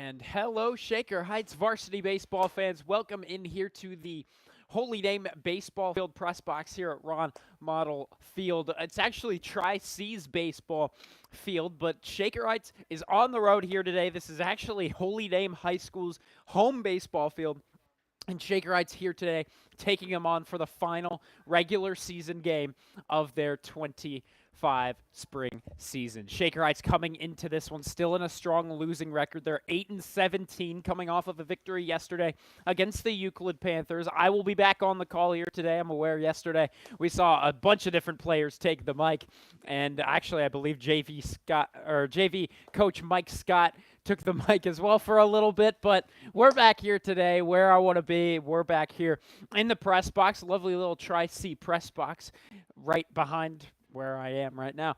And hello, Shaker Heights varsity baseball fans. Welcome in here to the Holy Name Baseball Field press box here at Ron Model Field. It's actually Tri-C's baseball field, but Shaker Heights is on the road here today. This is actually Holy Name High School's home baseball field. And Shaker Heights here today, taking them on for the final regular season game of their 25 spring season. Shaker Heights coming into this one still in a strong losing record. They're 8-17, coming off of a victory yesterday against the Euclid Panthers. I will be back on the call here today. I'm aware yesterday we saw a bunch of different players take the mic, and actually I believe JV coach Mike Scott took the mic as well for a little bit, but we're back here today where I want to be. We're back here in the press box, lovely little Tri-C press box right behind where I am right now.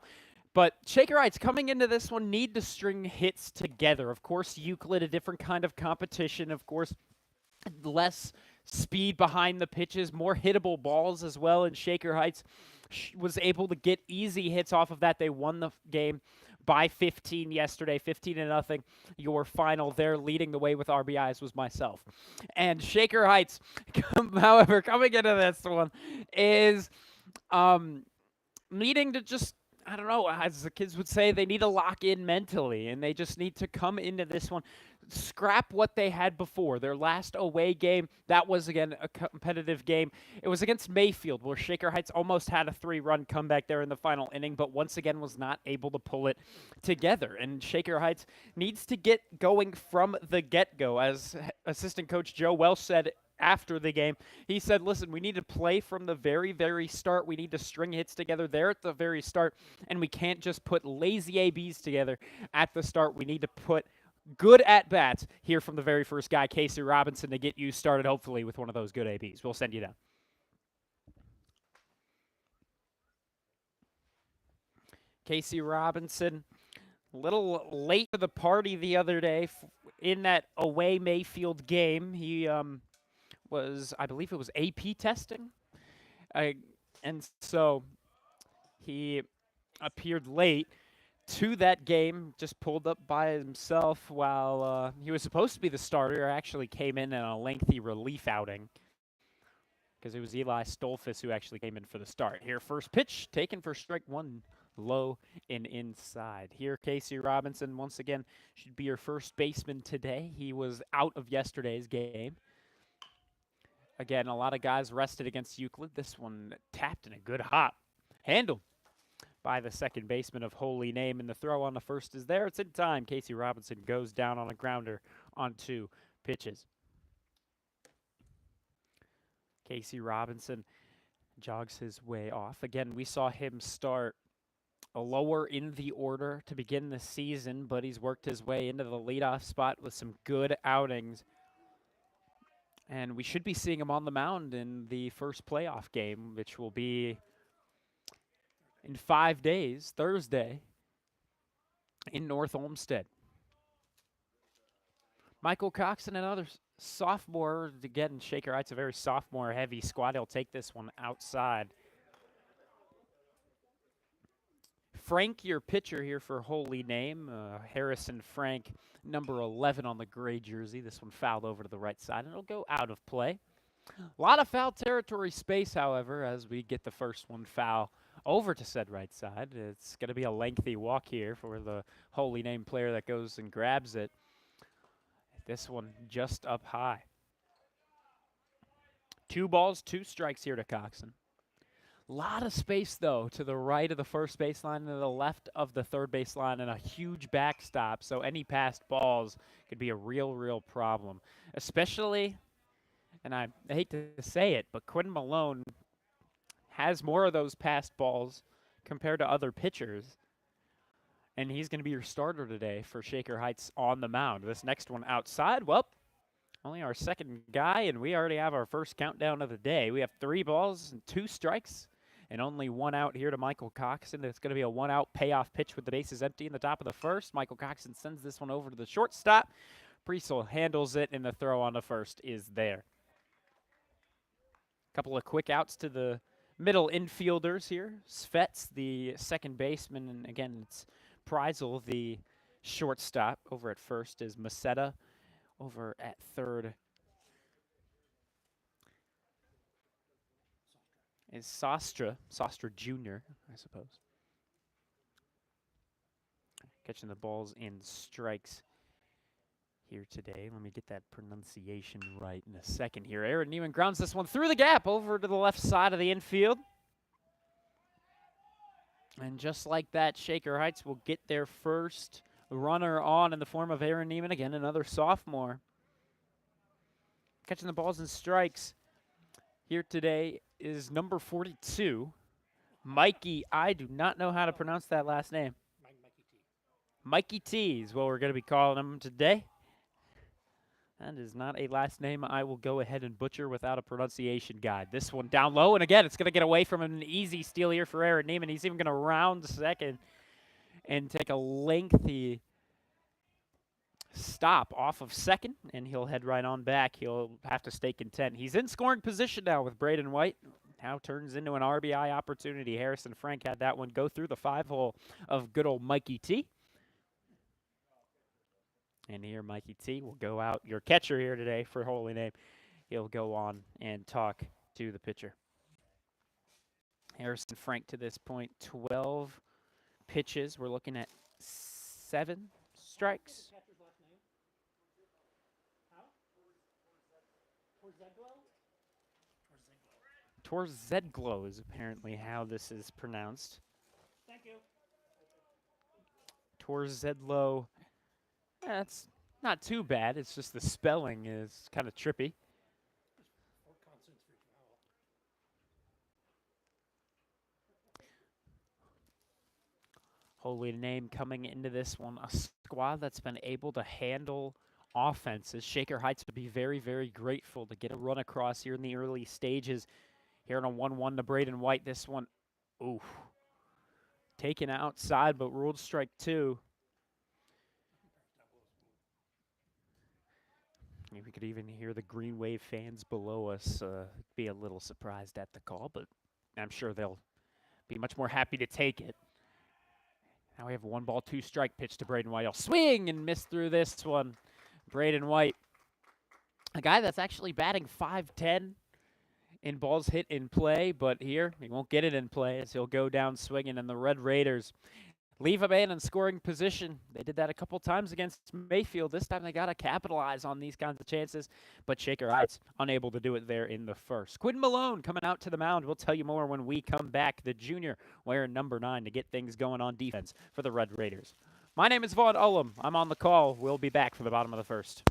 But Shaker Heights coming into this one need to string hits together. Of course, Euclid, a different kind of competition. Of course, less speed behind the pitches, more hittable balls as well. And Shaker Heights was able to get easy hits off of that. They won the game by 15 yesterday, 15-0. Your final there, leading the way with RBIs, was myself. And Shaker Heights, however, coming into this one is needing to just, I don't know, as the kids would say, they need to lock in mentally, and they just need to come into this one, scrap what they had before. Their last away game, that was, again, a competitive game. It was against Mayfield, where Shaker Heights almost had a 3-run comeback there in the final inning, but once again was not able to pull it together. And Shaker Heights needs to get going from the get-go. As assistant coach Joe Welsh said after the game, he said, listen, we need to play from the very, very start. We need to string hits together there at the very start, and we can't just put lazy ABs together at the start. We need to put good at-bats here from the very first guy, Casey Robinson, to get you started, hopefully, with one of those good ABs. We'll send you down. Casey Robinson, a little late to the party the other day in that away Mayfield game. He was, I believe it was AP testing. And so he appeared late to that game, just pulled up by himself while he was supposed to be the starter. Actually came in a lengthy relief outing because it was Eli Stolfus who actually came in for the start. Here, first pitch taken for strike one, low and inside. Here, Casey Robinson, once again, should be your first baseman today. He was out of yesterday's game. Again, a lot of guys rested against Euclid. This one tapped in a good hop. Handled by the second baseman of Holy Name, and the throw on the first is there. It's in time. Casey Robinson goes down on a grounder on 2 pitches. Casey Robinson jogs his way off. Again, we saw him start lower in the order to begin the season, but he's worked his way into the leadoff spot with some good outings. And we should be seeing him on the mound in the first playoff game, which will be in 5 days, Thursday, in North Olmsted. Michael Coxon, another sophomore. Again, Shaker Heights, a very sophomore-heavy squad. He'll take this one outside. Frank, your pitcher here for Holy Name. Harrison Frank, number 11 on the gray jersey. This one fouled over to the right side, and it'll go out of play. A lot of foul territory space, however, as we get the first one foul over to said right side. It's going to be a lengthy walk here for the Holy Name player that goes and grabs it. This one just up high. 2 balls, 2 strikes here to Coxon. A lot of space, though, to the right of the first baseline and to the left of the third baseline, and a huge backstop, so any passed balls could be a real problem. Especially, and I hate to say it, but Quinn Malone has more of those passed balls compared to other pitchers, and he's going to be your starter today for Shaker Heights on the mound. This next one outside, well, only our second guy, and we already have our first countdown of the day. We have 3 balls and 2 strikes, and only 1 out here to Michael Coxon. It's going to be a 1-out payoff pitch with the bases empty in the top of the first. Michael Coxon sends this one over to the shortstop. Priesel handles it, and the throw on the first is there. Couple of quick outs to the middle infielders here. Svets, the second baseman, and again, it's Priesel, the Shortstop over at first is Masetta. Over at third is Sostra Jr., I suppose. Catching the balls in strikes here today. Let me get that pronunciation right in a second here. Aaron Neiman grounds this one through the gap over to the left side of the infield. And just like that, Shaker Heights will get their first runner on in the form of Aaron Neiman, again, another sophomore. Catching the balls and strikes here today is number 42, Mikey. I do not know how to pronounce that last name. Mikey T is what we're going to be calling him today. That is not a last name I will go ahead and butcher without a pronunciation guide. This one down low, and again, it's going to get away from him. An easy steal here for Aaron Neiman. He's even going to round second and take a lengthy stop off of second, and he'll head right on back. He'll have to stay content. He's in scoring position now with Braden White. Now turns into an RBI opportunity. Harrison Frank had that one go through the 5-hole of good old Mikey T. And here Mikey T will go out, your catcher here today for Holy Name. He'll go on and talk to the pitcher. Harrison Frank to this point, 12 pitches. We're looking at 7 strikes. Torzeglo is apparently how this is pronounced. Thank you. Torzeglo. That's not too bad. It's just the spelling is kind of trippy. Holy Name coming into this one, a squad that's been able to handle offenses. Shaker Heights would be very, very grateful to get a run across here in the early stages. Here on a 1-1 to Braden White. This one, oof. Taken outside, but ruled strike 2. We could even hear the Green Wave fans below us be a little surprised at the call, but I'm sure they'll be much more happy to take it. Now we have a 1-ball, 2-strike pitch to Braden White. He'll swing and miss through this one. Braden White, a guy that's actually batting .510 in balls hit in play, but here he won't get it in play as he'll go down swinging, and the Red Raiders leave a man in scoring position. They did that a couple times against Mayfield. This time they got to capitalize on these kinds of chances, but Shaker Heights unable to do it there in the first. Quinn Malone coming out to the mound. We'll tell you more when we come back. The junior wearing number 9 to get things going on defense for the Red Raiders. My name is Vaughn Ullum. I'm on the call. We'll be back for the bottom of the first.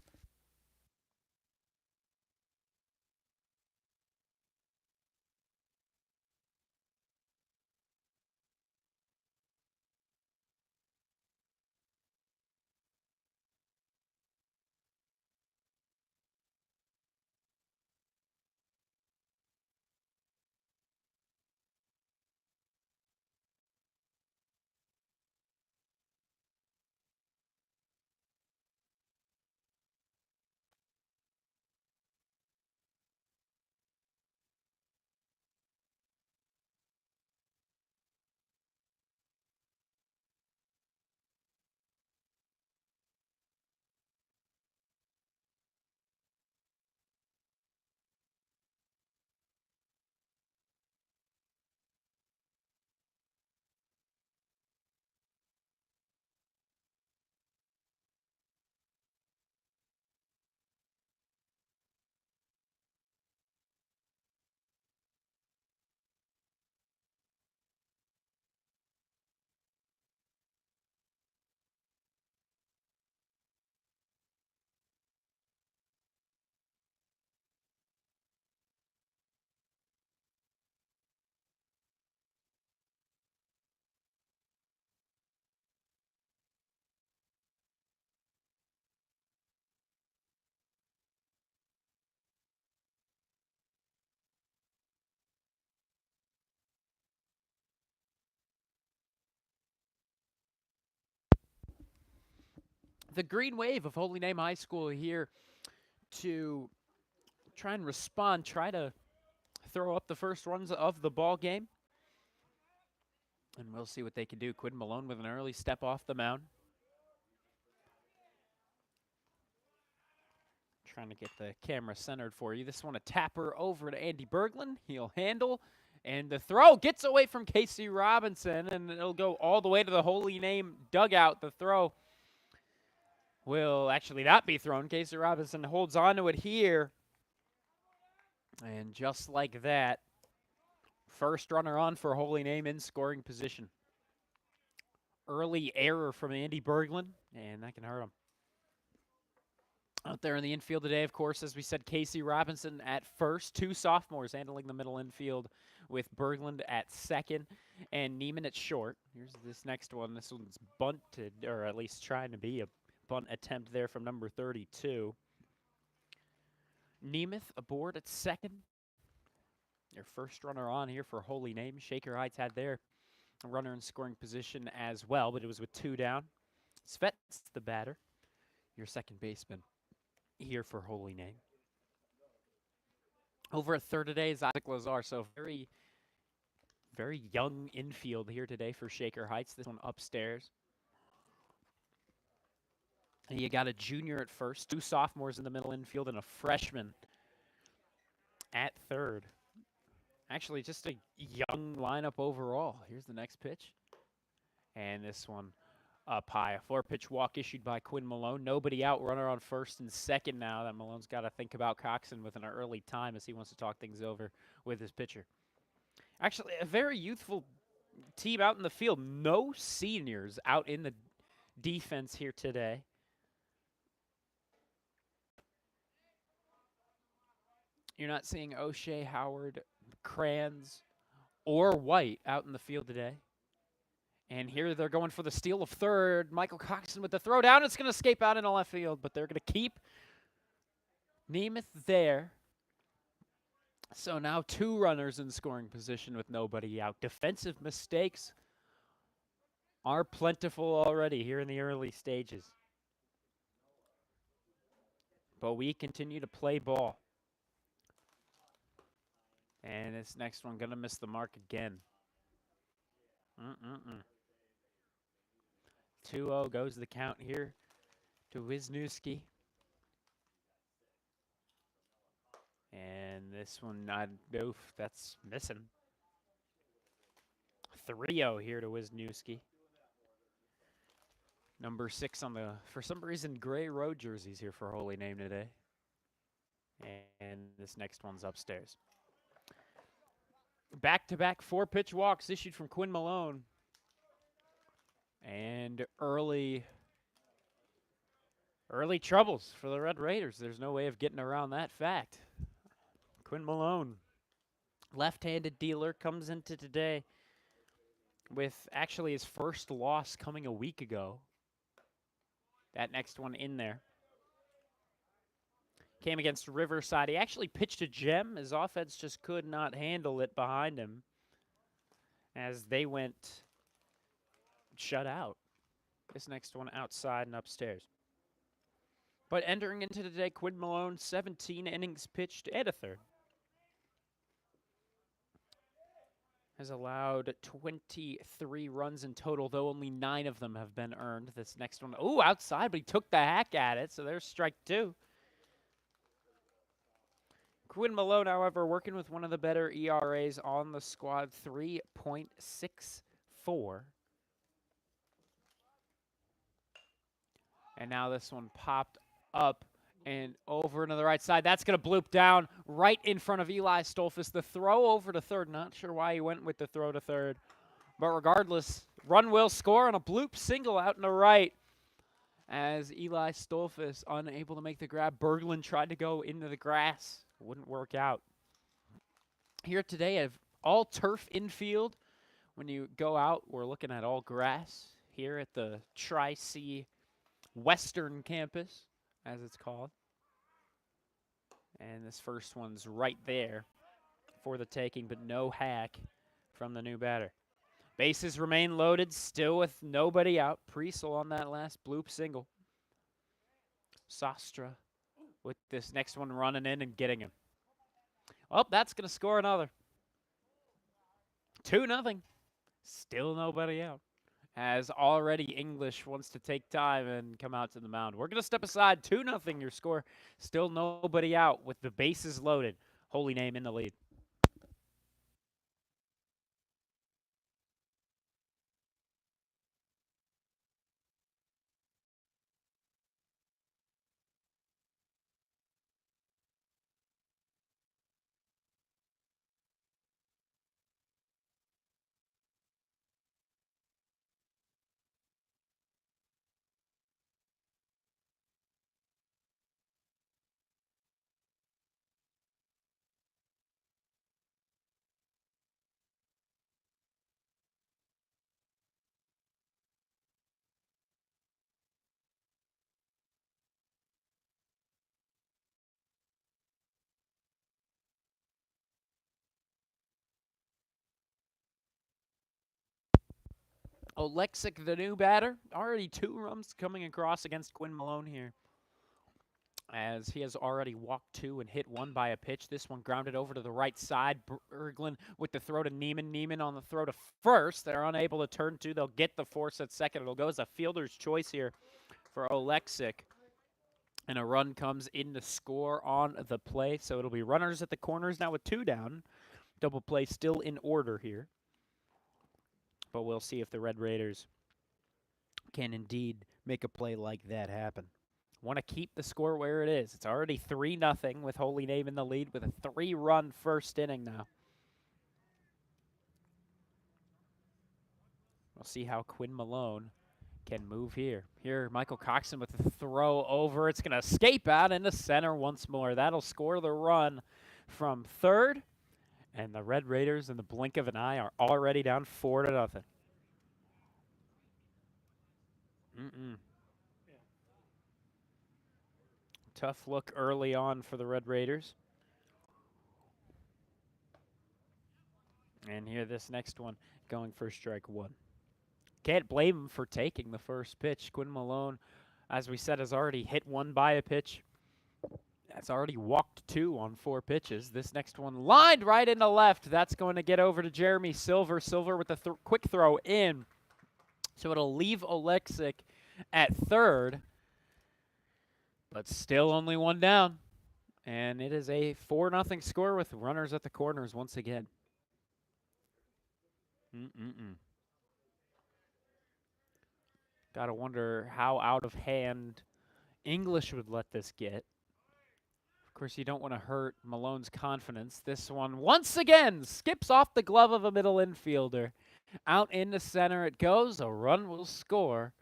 The Green Wave of Holy Name High School here to try and respond, try to throw up the first runs of the ball game. And we'll see what they can do. Quinn Malone with an early step off the mound. trying to get the camera centered for you. This one, a tapper over to Andy Berglund. He'll handle, and the throw gets away from Casey Robinson, and it'll go all the way to the Holy Name dugout. The throw will actually not be thrown. Casey Robinson holds on to it here, and just like that, first runner on for Holy Name in scoring position. Early error from Andy Berglund, and that can hurt him. Out there in the infield today, of course, as we said, Casey Robinson at first. Two sophomores handling the middle infield with Berglund at second and Neiman at short. Here's this next one. This one's bunted, or at least trying to be a bunt attempt there from number 32. Nemeth aboard at second. Their first runner on here for Holy Name. Shaker Heights had their runner in scoring position as well, but it was with two down. Svet's the batter, your second baseman here for Holy Name. Over a third today is Isaac Lazar, so very, very young infield here today for Shaker Heights. This one upstairs. And you got a junior at first, two sophomores in the middle infield, and a freshman at third. Actually, just a young lineup overall. Here's the next pitch. And this one up high. A 4-pitch walk issued by Quinn Malone. Nobody out. Runner on first and second now. That Malone's got to think about Coxon with an early time as he wants to talk things over with his pitcher. Actually, a very youthful team out in the field. No seniors out in the defense here today. You're not seeing O'Shea, Howard, Kranz, or White out in the field today. And here they're going for the steal of third. Michael Coxon with the throw down. It's going to escape out into left field, but they're going to keep Nemeth there. So now two runners in scoring position with nobody out. Defensive mistakes are plentiful already here in the early stages. But we continue to play ball. And this next one going to miss the mark again. 2-0 goes the count here to Wisniewski. And this one, oof, that's missing. 3-0 here to Wisniewski. Number 6 on the, for some reason, gray road jerseys here for Holy Name today. And this next one's upstairs. Back-to-back 4-pitch walks issued from Quinn Malone. And early troubles for the Red Raiders. There's no way of getting around that fact. Quinn Malone, left-handed dealer, comes into today with actually his first loss coming a week ago. That next one in there. Came against Riverside. He actually pitched a gem. His offense just could not handle it behind him as they went shut out. This next one outside and upstairs. But entering into today, Quinn Malone, 17 innings pitched and a third. Has allowed 23 runs in total, though only 9 of them have been earned. This next one, oh, outside, but he took the hack at it, so there's strike 2. Quinn Malone, however, working with one of the better ERAs on the squad, 3.64. And now this one popped up and over to the right side. That's going to bloop down right in front of Eli Stolfus. The throw over to third. Not sure why he went with the throw to third. But regardless, run will score on a bloop single out in the right. As Eli Stolfus unable to make the grab. Berglund tried to go into the grass. Wouldn't work out. Here today, I have all turf infield. When you go out, we're looking at all grass here at the Tri-C Western Campus, as it's called. And this first one's right there for the taking, but no hack from the new batter. Bases remain loaded, still with nobody out. Priesel on that last bloop single. Sostra with this next one running in and getting him. Oh, that's going to score another. 2-0. Still nobody out as already English wants to take time and come out to the mound. We're going to step aside 2-0 your score. Still nobody out with the bases loaded. Holy Name in the lead. Oleksic, the new batter, already 2 runs coming across against Quinn Malone here, as he has already walked 2 and hit 1 by a pitch. This one grounded over to the right side. Berglund with the throw to Neiman. Neiman on the throw to first. They're unable to turn 2. They'll get the force at second. It'll go as a fielder's choice here for Oleksic. And a run comes in to score on the play. So it'll be runners at the corners now with 2 down. Double play still in order here. But we'll see if the Red Raiders can indeed make a play like that happen. Want to keep the score where it is. It's already 3-0 with Holy Name in the lead with a 3-run first inning now. We'll see how Quinn Malone can move here. Here, Michael Coxon with the throw over. It's going to escape out into center once more. That'll score the run from third. And the Red Raiders, in the blink of an eye, are already down 4-0. Tough look early on for the Red Raiders. And here, this next one going for strike 1. Can't blame him for taking the first pitch. Quinn Malone, as we said, has already hit 1 by a pitch. Has already walked 2 on 4 pitches. This next one lined right into left. That's going to get over to Jeremy Silver. Silver with a quick throw in. So it'll leave Oleksic at third. But still only 1 down. And it is a 4-0 score with runners at the corners once again. Gotta wonder how out of hand English would let this get. Of course, you don't want to hurt Malone's confidence. This one, once again, skips off the glove of a middle infielder. Out into center it goes. A run will score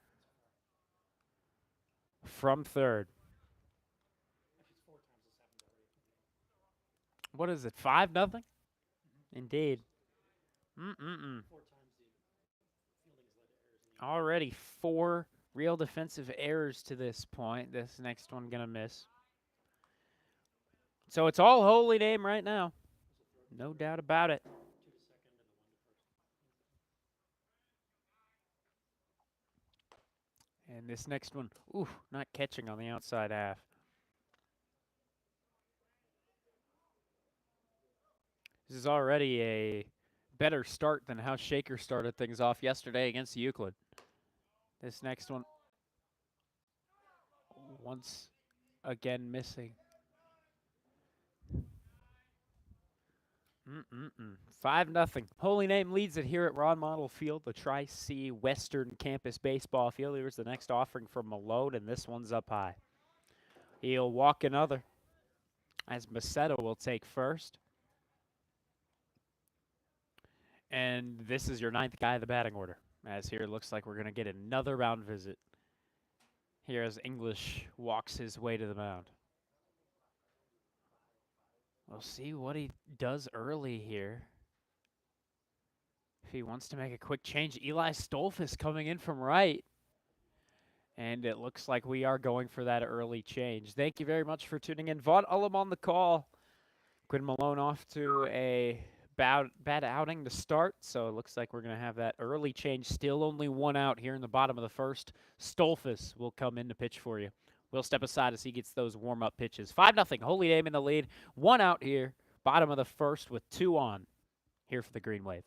from third. What is it, 5-0? Indeed. Already 4 real defensive errors to this point. This next one going to miss. So it's all Holy Name right now. No doubt about it. And this next one, not catching on the outside half. This is already a better start than how Shaker started things off yesterday against Euclid. This next one, once again missing. 5-0. Holy Name leads it here at Ron Model Field, the Tri-C Western Campus Baseball Field. Here's the next offering from Malone, and this one's up high. He'll walk another, as Macedo will take first. And this is your 9th guy of the batting order, as here it looks like we're going to get another round visit here as English walks his way to the mound. We'll see what he does early here. If he wants to make a quick change, Eli Stolfus coming in from right. And it looks like we are going for that early change. Thank you very much for tuning in. Vaughn Ullum on the call. Quinn Malone off to a bad outing to start, so it looks like we're going to have that early change. Still only 1 out here in the bottom of the first. Stolfus will come in to pitch for you. We'll step aside as he gets those warm-up pitches. 5-0, Holy Name in the lead. 1 out here, bottom of the first with 2 on here for the Green Wave.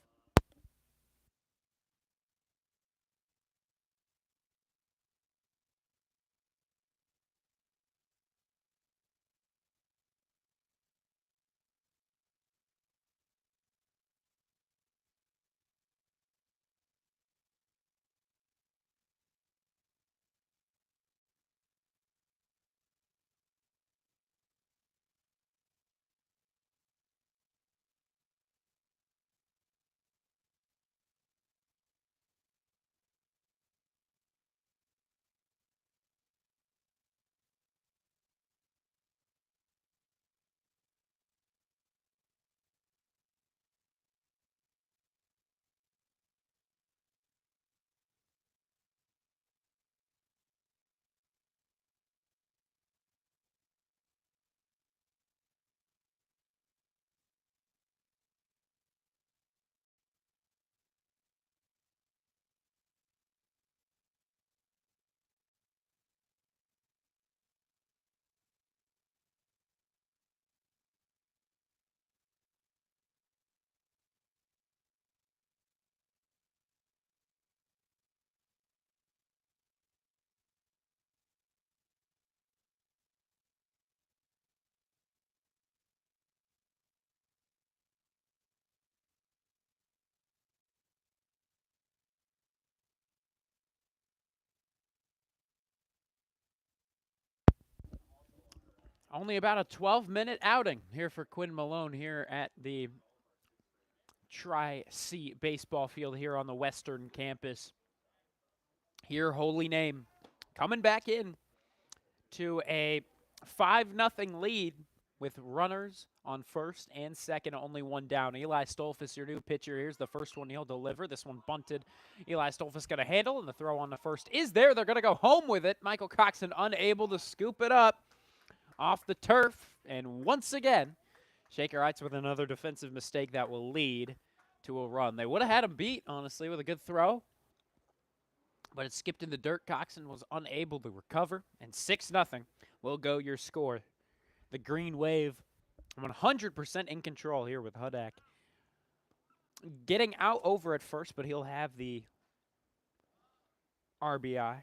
Only about a 12-minute outing here for Quinn Malone here at the Tri-C baseball field here on the western campus. Here, Holy Name coming back in to a 5-0 lead with runners on first and second, only one down. Eli Stolfus, your new pitcher. Here's the first one he'll deliver. This one bunted. Eli Stolfus going to handle, and the throw on the first is there. They're going to go home with it. Michael Coxon unable to scoop it up off the turf. And once again, Shaker Heights with another defensive mistake that will lead to a run. They would have had him beat, honestly, with a good throw. But it skipped in the dirt. Coxon was unable to recover. And 6-0 will go your score. The Green Wave 100% in control here with Hudak. Getting out over at first, but he'll have the RBI.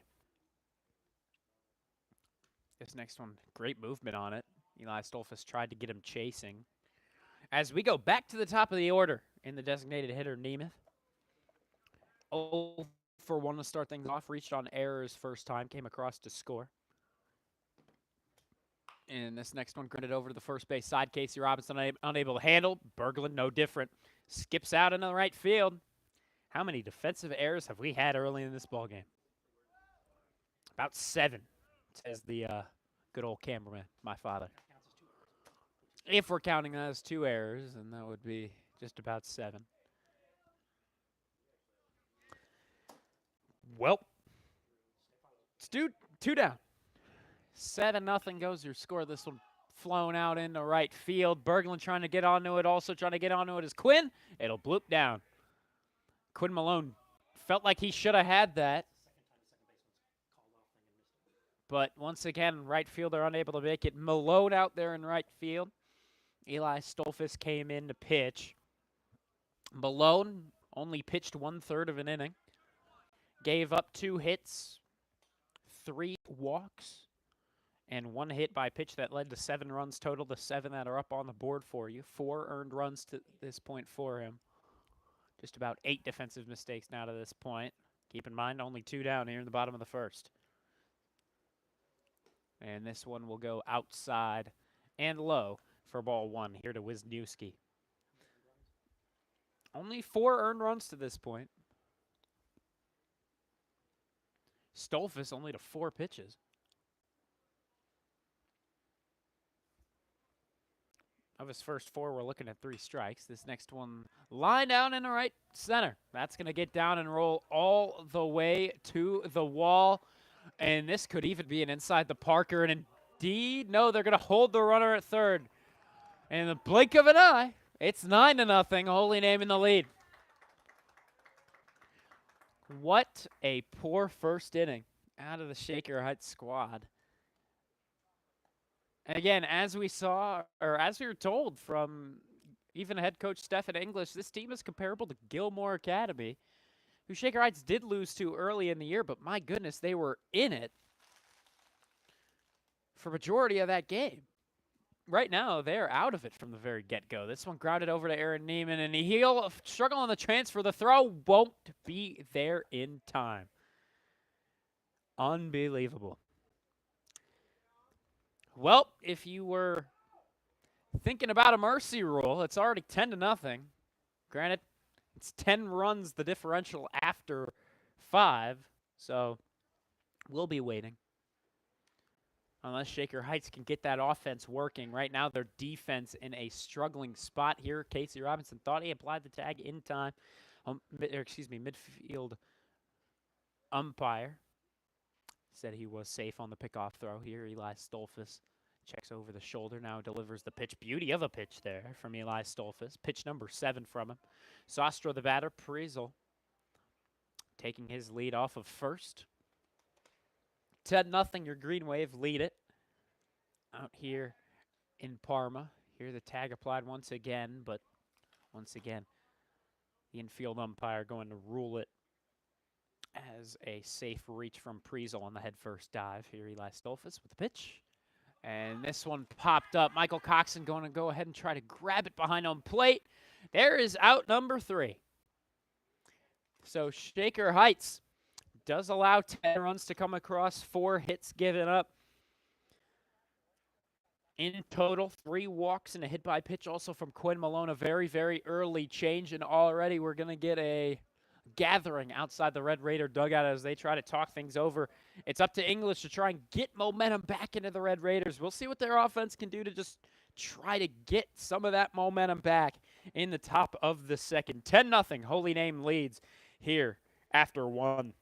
This next one, great movement on it. Eli Stolfus tried to get him chasing. As we go back to the top of the order in the designated hitter, Nemeth. 0 for 1 to start things off. Reached on errors first time. Came across to score. And this next one gritted over to the first base side. Casey Robinson unable to handle. Berglund, no different. Skips out into the right field. How many defensive errors have we had early in this ballgame? About 7, says the good old cameraman, my father. If we're counting that as 2 errors, then that would be just about 7. Well, it's 2 down. 7-0 goes your score. This one flown out into right field. Berglund trying to get onto it. Also trying to get onto it is Quinn. It'll bloop down. Quinn Malone felt like he should have had that. But once again, right fielder unable to make it. Malone out there in right field. Eli Stolfus came in to pitch. Malone only pitched 1/3 of an inning. Gave up 2 hits, 3 walks, and 1 hit by pitch that led to 7 runs total. The 7 that are up on the board for you. 4 earned runs to this point for him. Just about 8 defensive mistakes now to this point. Keep in mind, only 2 down here in the bottom of the first. And this one will go outside and low for ball 1 here to Wisniewski. Only 4 earned runs to this point. Stolfus only to 4 pitches. Of his first 4, we're looking at 3 strikes. This next one, line down in the right center. That's going to get down and roll all the way to the wall. And this could even be an inside the Parker. And indeed, no, they're going to hold the runner at third. And in the blink of an eye, it's 9-0. Holy Name in the lead. What a poor first inning out of the Shaker Heights squad. Again, as we saw, or as we were told from even head coach Stephen English, this team is comparable to Gilmore Academy, who Shaker Heights did lose to early in the year, but my goodness, they were in it for majority of that game. Right now, they're out of it from the very get-go. This one grounded over to Aaron Neiman, and he'll struggle on the transfer. The throw won't be there in time. Unbelievable. Well, if you were thinking about a mercy rule, it's already 10-0. Granted, it's 10 runs the differential after 5, so we'll be waiting. Unless Shaker Heights can get that offense working. Right now, their defense in a struggling spot here. Casey Robinson thought he applied the tag in time. Midfield umpire said he was safe on the pickoff throw here. Eli Stolfus checks over the shoulder, now delivers the pitch. Beauty of a pitch there from Eli Stolfus. Pitch number 7 from him. Sostra the batter, Priesel taking his lead off of first. 10-0, your Green Wave lead it. Out here in Parma. Here the tag applied once again, but once again, the infield umpire going to rule it as a safe reach from Priesel on the head first dive. Here Eli Stolfus with the pitch. And this one popped up. Michael Coxon going to go ahead and try to grab it behind home plate. There is out number 3. So Shaker Heights does allow 10 runs to come across, 4 hits given up. In total, 3 walks and a hit by pitch also from Quinn Malone. A very, very early change, and already we're going to get a gathering outside the Red Raider dugout as they try to talk things over. It's up to English to try and get momentum back into the Red Raiders. We'll see what their offense can do to just try to get some of that momentum back in the top of the second. 10-0, Holy Name leads here after 1.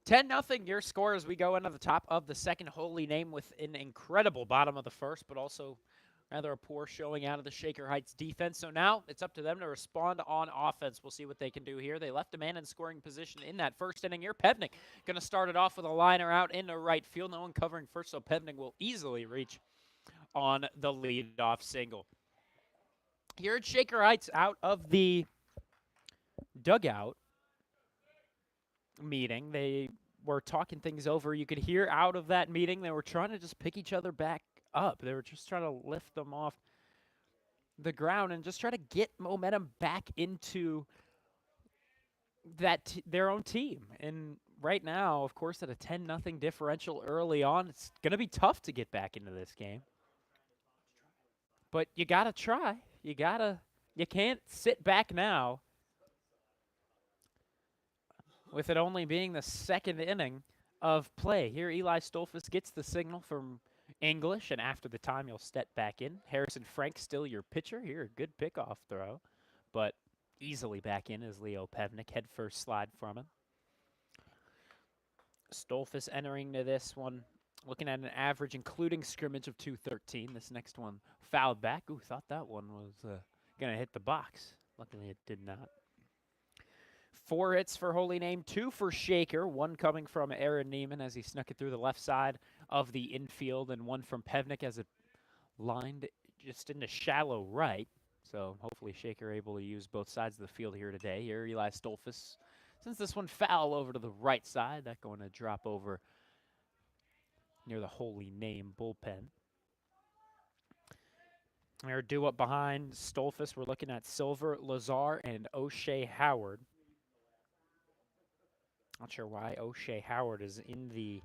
10-0, your score as we go into the top of the second. Holy Name with an incredible bottom of the first, but also rather a poor showing out of the Shaker Heights defense. So now it's up to them to respond on offense. We'll see what they can do here. They left a man in scoring position in that first inning here. Pevnik going to start it off with a liner out into right field. No one covering first, so Pevnik will easily reach on the leadoff single. Here at Shaker Heights, out of the dugout meeting, they were talking things over. You could hear out of that meeting they were trying to just pick each other back up. They were just trying to lift them off the ground and just try to get momentum back into their own team. And right now, of course, at a 10-0 differential early on, it's going to be tough to get back into this game. But you got to try. You can't sit back now with it only being the second inning of play. Here, Eli Stolfus gets the signal from English, and after the time, you'll step back in. Harrison Frank still your pitcher. Here, a good pickoff throw, but easily back in is Leo Pevnik. Head first slide from him. Stolfus entering to this one, looking at an average, including scrimmage, of 213. This next one fouled back. Ooh, thought that one was going to hit the box. Luckily, it did not. 4 hits for Holy Name, 2 for Shaker, 1 coming from Aaron Neiman as he snuck it through the left side of the infield, and 1 from Pevnik as it lined just into shallow right. So hopefully Shaker able to use both sides of the field here today. Here, Eli Stolfus, since this one foul over to the right side, that going to drop over near the Holy Name bullpen. They're due up behind Stolfus. We're looking at Silver, Lazar, and O'Shea Howard. Not sure why O'Shea Howard is in the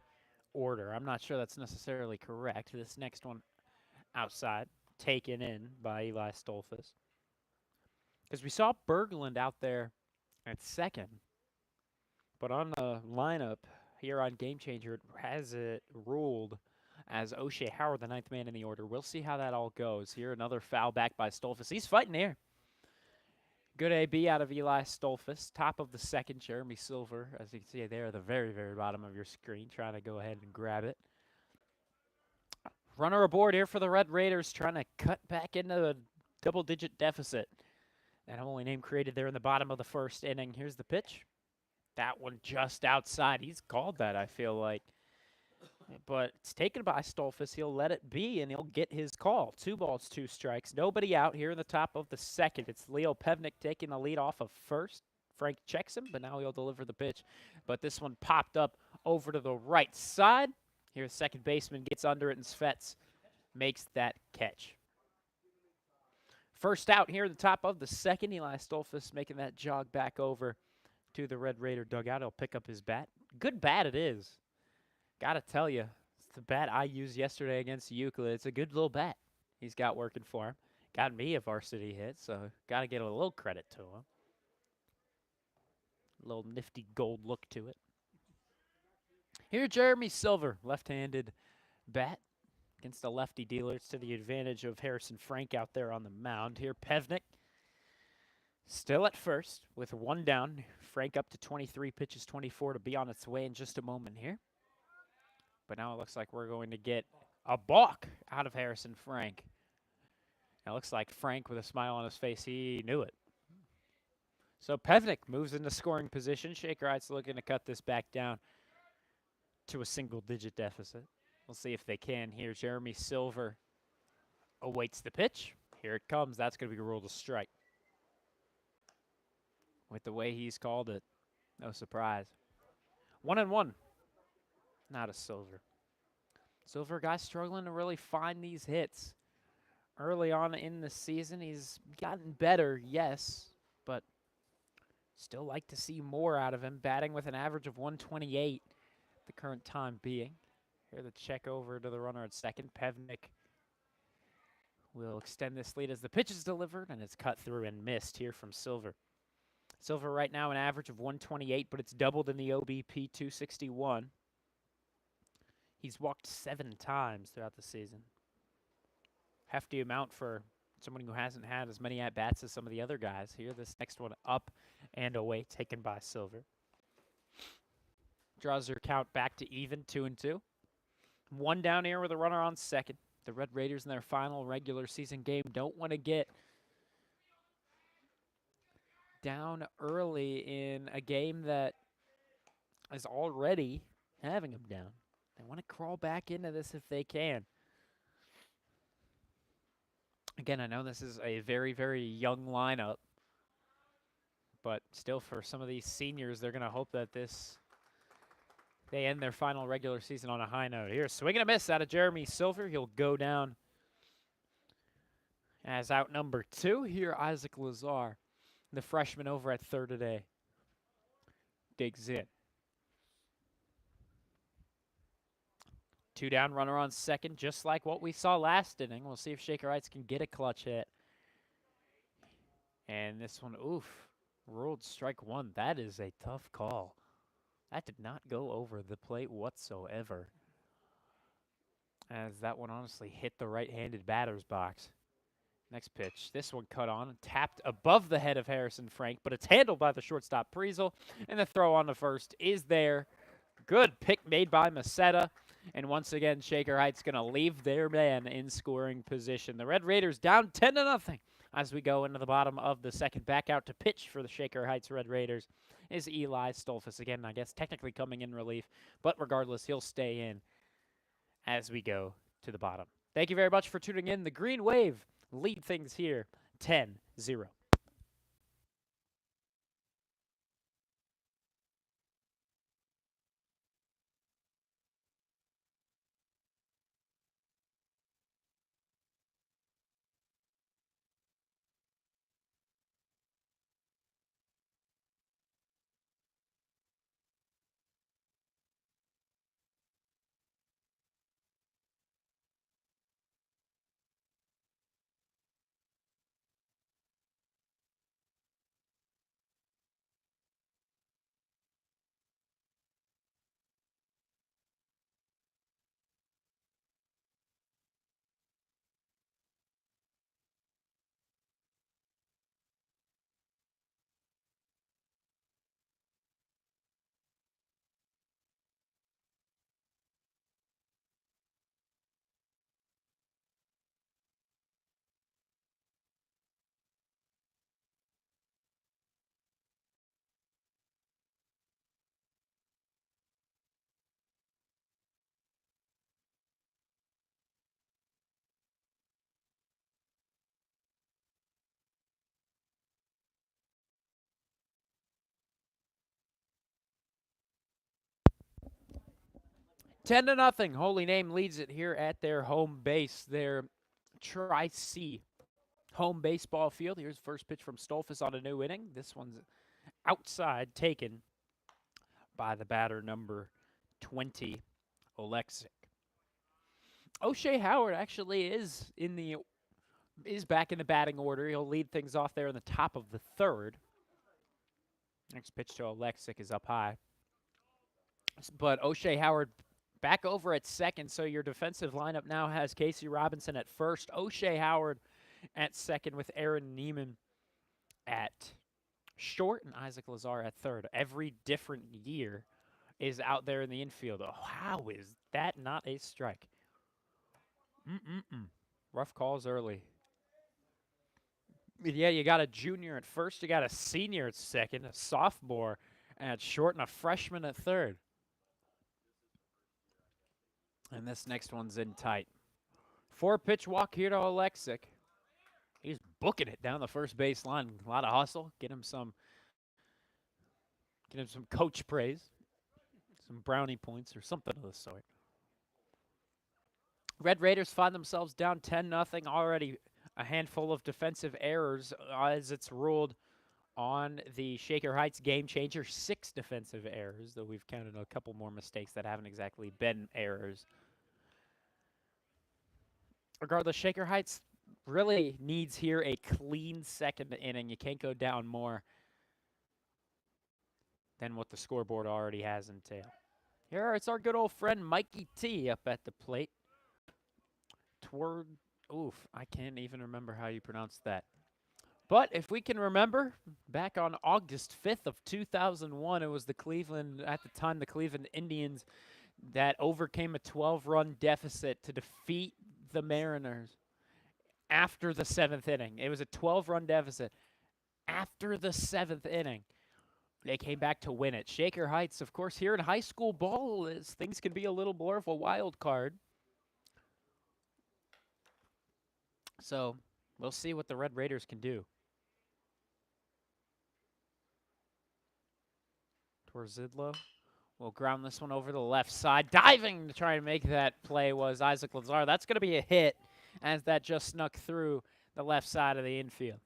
order. I'm not sure that's necessarily correct. This next one outside, taken in by Eli Stolfus. Because we saw Berglund out there at second, but on the lineup here on Game Changer, it has it ruled as O'Shea Howard, the 9th man in the order. We'll see how that all goes. Here, another foul back by Stolfus. He's fighting here. Good AB out of Eli Stolfus. Top of the second, Jeremy Silver, as you can see there at the very, very bottom of your screen, trying to go ahead and grab it. Runner aboard here for the Red Raiders, trying to cut back into a double-digit deficit. That Holy Name created there in the bottom of the first inning. Here's the pitch. That one just outside. He's called that, I feel like. But it's taken by Stolfus. He'll let it be, and he'll get his call. 2 balls, 2 strikes. Nobody out here in the top of the second. It's Leo Pevnik taking the lead off of first. Frank checks him, but now he'll deliver the pitch. But this one popped up over to the right side. Here, the second baseman gets under it, and Svets makes that catch. First out here in the top of the second. Eli Stolfus making that jog back over to the Red Raider dugout. He'll pick up his bat. Good bat it is. Gotta tell you, it's the bat I used yesterday against Euclid. It's a good little bat he's got working for him. Got me a varsity hit, so gotta get a little credit to him. A little nifty gold look to it. Here, Jeremy Silver, left-handed bat against a lefty dealer. It's to the advantage of Harrison Frank out there on the mound. Here, Pevnik still at first with 1 down. Frank up to 23 pitches, 24 to be on its way in just a moment here. But now it looks like we're going to get a balk out of Harrison Frank. It looks like Frank, with a smile on his face, he knew it. So Pevnik moves into scoring position. Shaker Heights looking to cut this back down to a single-digit deficit. We'll see if they can here. Jeremy Silver awaits the pitch. Here it comes. That's going to be ruled a strike. With the way he's called it, no surprise. 1-1. Not a Silver. Silver guy struggling to really find these hits. Early on in the season, he's gotten better, yes, but still like to see more out of him, batting with an average of 128 the current time being. Here the check over to the runner at second. Pevnik will extend this lead as the pitch is delivered, and it's cut through and missed here from Silver. Silver right now an average of 128, but it's doubled in the OBP 261. He's walked 7 times throughout the season. Hefty amount for someone who hasn't had as many at-bats as some of the other guys here. This next one up and away, taken by Silver. Draws their count back to even, 2-2. 1 down here with a runner on second. The Red Raiders in their final regular season game don't want to get down early in a game that is already having them down. They want to crawl back into this if they can. Again, I know this is a very, very young lineup, but still for some of these seniors, they're going to hope that they end their final regular season on a high note. Here, swing and a miss out of Jeremy Silver. He'll go down as out number 2. Here, Isaac Lazar, the freshman over at third today, digs in. 2 down, runner on second, just like what we saw last inning. We'll see if Shaker Heights can get a clutch hit. And this one, oof, ruled strike 1. That is a tough call. That did not go over the plate whatsoever, as that one honestly hit the right-handed batter's box. Next pitch, this one cut on, tapped above the head of Harrison Frank, but it's handled by the shortstop Priesel, and the throw on the first is there. Good pick made by Macetta, and once again, Shaker Heights going to leave their man in scoring position. The Red Raiders down 10-0 as we go into the bottom of the second. Back out to pitch for the Shaker Heights Red Raiders is Eli Stolfus. Again, I guess technically coming in relief, but regardless, he'll stay in as we go to the bottom. Thank you very much for tuning in. The Green Wave lead things here 10-0. 10-0. Holy Name leads it here at their home base, their Tri-C home baseball field. Here's the first pitch from Stolfus on a new inning. This one's outside, taken by the batter number 20, Oleksic. O'Shea Howard actually is back in the batting order. He'll lead things off there in the top of the third. Next pitch to Oleksic is up high. But O'Shea Howard back over at second, so your defensive lineup now has Casey Robinson at first, O'Shea Howard at second with Aaron Neiman at short, and Isaac Lazar at third. Every different year is out there in the infield. Oh, how is that not a strike? Rough calls early. Yeah, you got a junior at first, you got a senior at second, a sophomore at short, and a freshman at third. And this next one's in tight. 4-pitch walk here to Oleksic. He's booking it down the first base line. A lot of hustle. Get him some coach praise. Some brownie points or something of the sort. Red Raiders find themselves down 10-0. Already a handful of defensive errors as it's ruled on the Shaker Heights game changer. 6 defensive errors, though we've counted a couple more mistakes that haven't exactly been errors. Regardless, Shaker Heights really needs here a clean second inning. You can't go down more than what the scoreboard already has entailed. Here, it's our good old friend Mikey T up at the plate. I can't even remember how you pronounce that. But if we can remember, back on August 5th of 2001, it was the Cleveland Indians that overcame a 12-run deficit to defeat the Mariners after the 7th inning. It was a 12-run deficit. After the 7th inning, they came back to win it. Shaker Heights, of course, here in high school ball, things can be a little more of a wild card. So we'll see what the Red Raiders can do. Torzidlo will ground this one over the left side. Diving to try and make that play was Isaac Lazar. That's going to be a hit as that just snuck through the left side of the infield.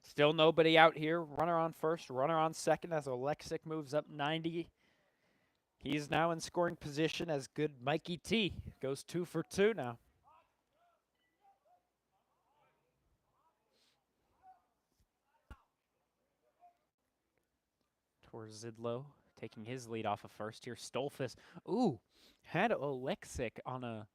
Still nobody out here. Runner on first, runner on second as Oleksic moves up 90. He's now in scoring position as good Mikey T goes 2 for 2 now. Torzidlo taking his lead off of first here. Stolfus, had Oleksic on a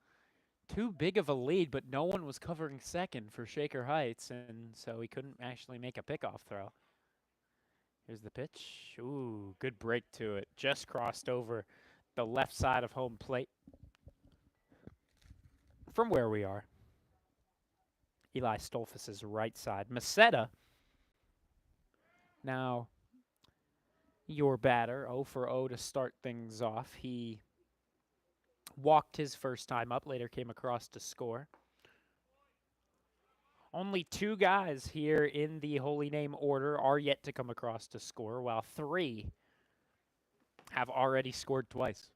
too big of a lead, but no one was covering second for Shaker Heights, and so he couldn't actually make a pickoff throw. Here's the pitch. Good break to it. Just crossed over the left side of home plate from where we are. Eli Stolfus' right side. Masetta, now your batter, 0 for 0 to start things off. He walked his first time up, later came across to score. Only 2 guys here in the Holy Name order are yet to come across to score, while 3 have already scored twice.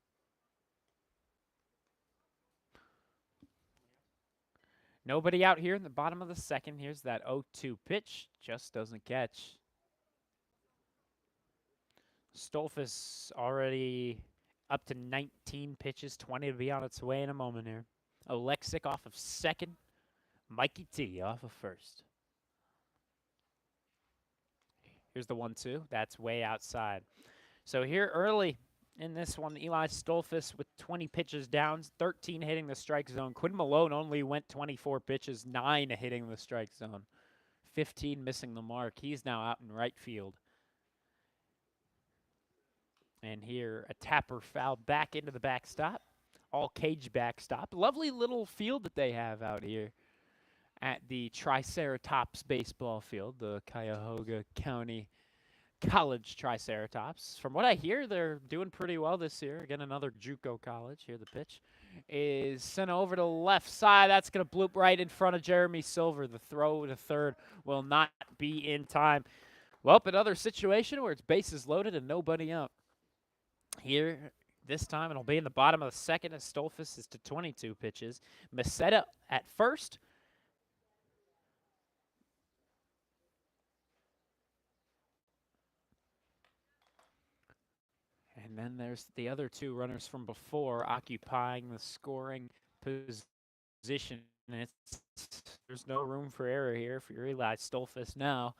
Nobody out here in the bottom of the second. Here's that 0-2 pitch. Just doesn't catch. Stolfus already up to 19 pitches, 20 to be on its way in a moment here. Oleksic off of second. Mikey T off of first. Here's the 1-2. That's way outside. So here early in this one, Eli Stolfus with 20 pitches down, 13 hitting the strike zone. Quinn Malone only went 24 pitches, 9 hitting the strike zone, 15 missing the mark. He's now out in right field. And here, a tapper foul back into the backstop. All cage backstop. Lovely little field that they have out here at the Triceratops baseball field, the Cuyahoga County College Triceratops. From what I hear, they're doing pretty well this year. Again, another JUCO college. Here the pitch is sent over to the left side. That's going to bloop right in front of Jeremy Silver. The throw to third will not be in time. Well, another situation where it's bases loaded and nobody out. Here This time it'll be in the bottom of the second as Stolfus is to 22 pitches. Meseta at first. And then there's the other two runners from before occupying the scoring position. There's no room for error here for your Eli Stolfus now.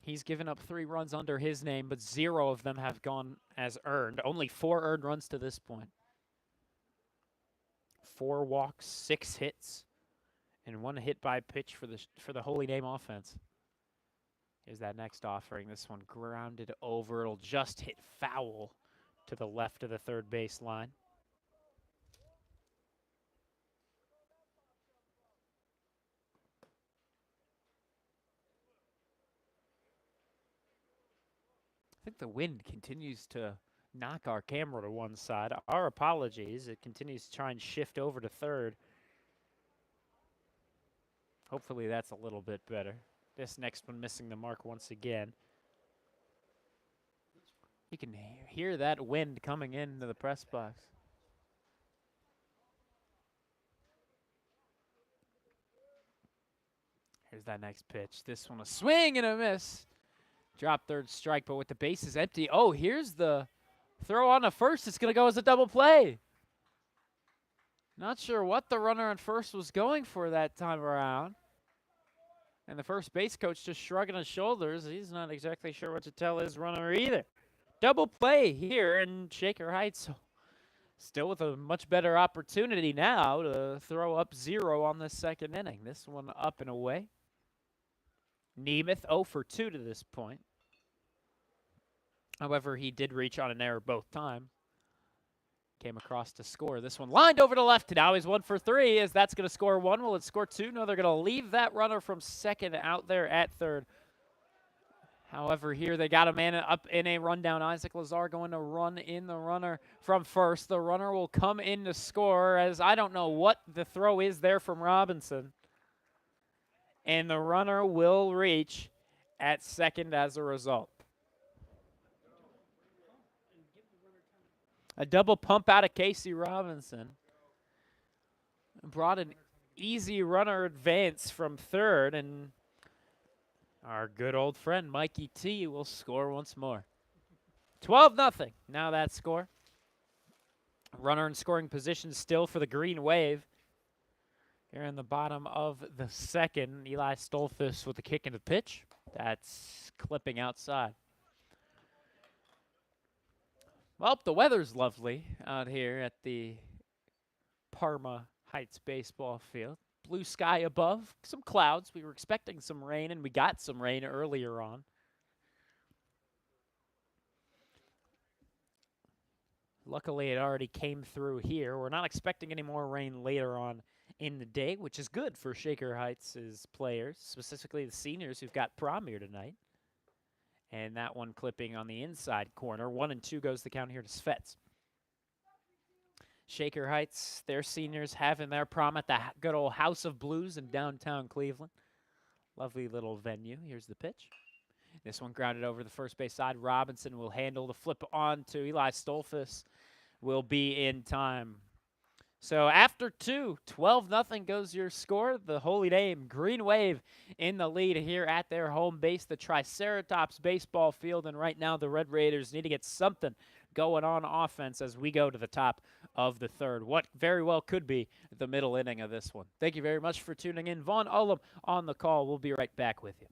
He's given up 3 runs under his name, but 0 of them have gone as earned. Only 4 earned runs to this point. 4 walks, 6 hits, and 1 hit by pitch for the Holy Name offense. Here's that next offering. This one grounded over. It'll just hit foul to the left of the third base line. I think the wind continues to knock our camera to one side. Our apologies. It continues to try and shift over to third. Hopefully that's a little bit better. This next one missing the mark once again. You can hear that wind coming into the press box. Here's that next pitch. This one a swing and a miss. Drop third strike, but with the bases empty. Oh, here's the throw on to first. It's going to go as a double play. Not sure what the runner on first was going for that time around. And the first base coach just shrugging his shoulders. He's not exactly sure what to tell his runner either. Double play here in Shaker Heights. Still with a much better opportunity now to throw up 0 on the second inning. This one up and away. Nemeth 0 for 2 to this point. However, he did reach on an error both times. Came across to score. This one lined over to left. Now he's 1 for 3. As that's going to score 1. Will it score 2? No, they're going to leave that runner from second out there at third. However, here they got a man up in a rundown. Isaac Lazar going to run in the runner from first. The runner will come in to score, as I don't know what the throw is there from Robinson. And the runner will reach at second as a result. A double pump out of Casey Robinson brought an easy runner advance from third, and our good old friend Mikey T will score once more. 12-0. Now that score. Runner in scoring position still for the Green Wave. Here in the bottom of the second, Eli Stolfus with the kick and the pitch. That's clipping outside. Well, the weather's lovely out here at the Parma Heights baseball field. Blue sky above, some clouds. We were expecting some rain, and we got some rain earlier on. Luckily, it already came through here. We're not expecting any more rain later on in the day, which is good for Shaker Heights' players, specifically the seniors who've got prom here tonight. And that one clipping on the inside corner. 1-2 goes the count here to Svets. Shaker Heights, their seniors having their prom at the good old House of Blues in downtown Cleveland. Lovely little venue. Here's the pitch. This one grounded over the first base side. Robinson will handle the flip on to Eli Stolfus. Will be in time. So after 2, 12-0 goes your score. The Holy Name Green Wave in the lead here at their home base, the Triceratops baseball field. And right now the Red Raiders need to get something going on offense as we go to the top of the third. What very well could be the middle inning of this one. Thank you very much for tuning in. Vaughn Ullum on the call. We'll be right back with you.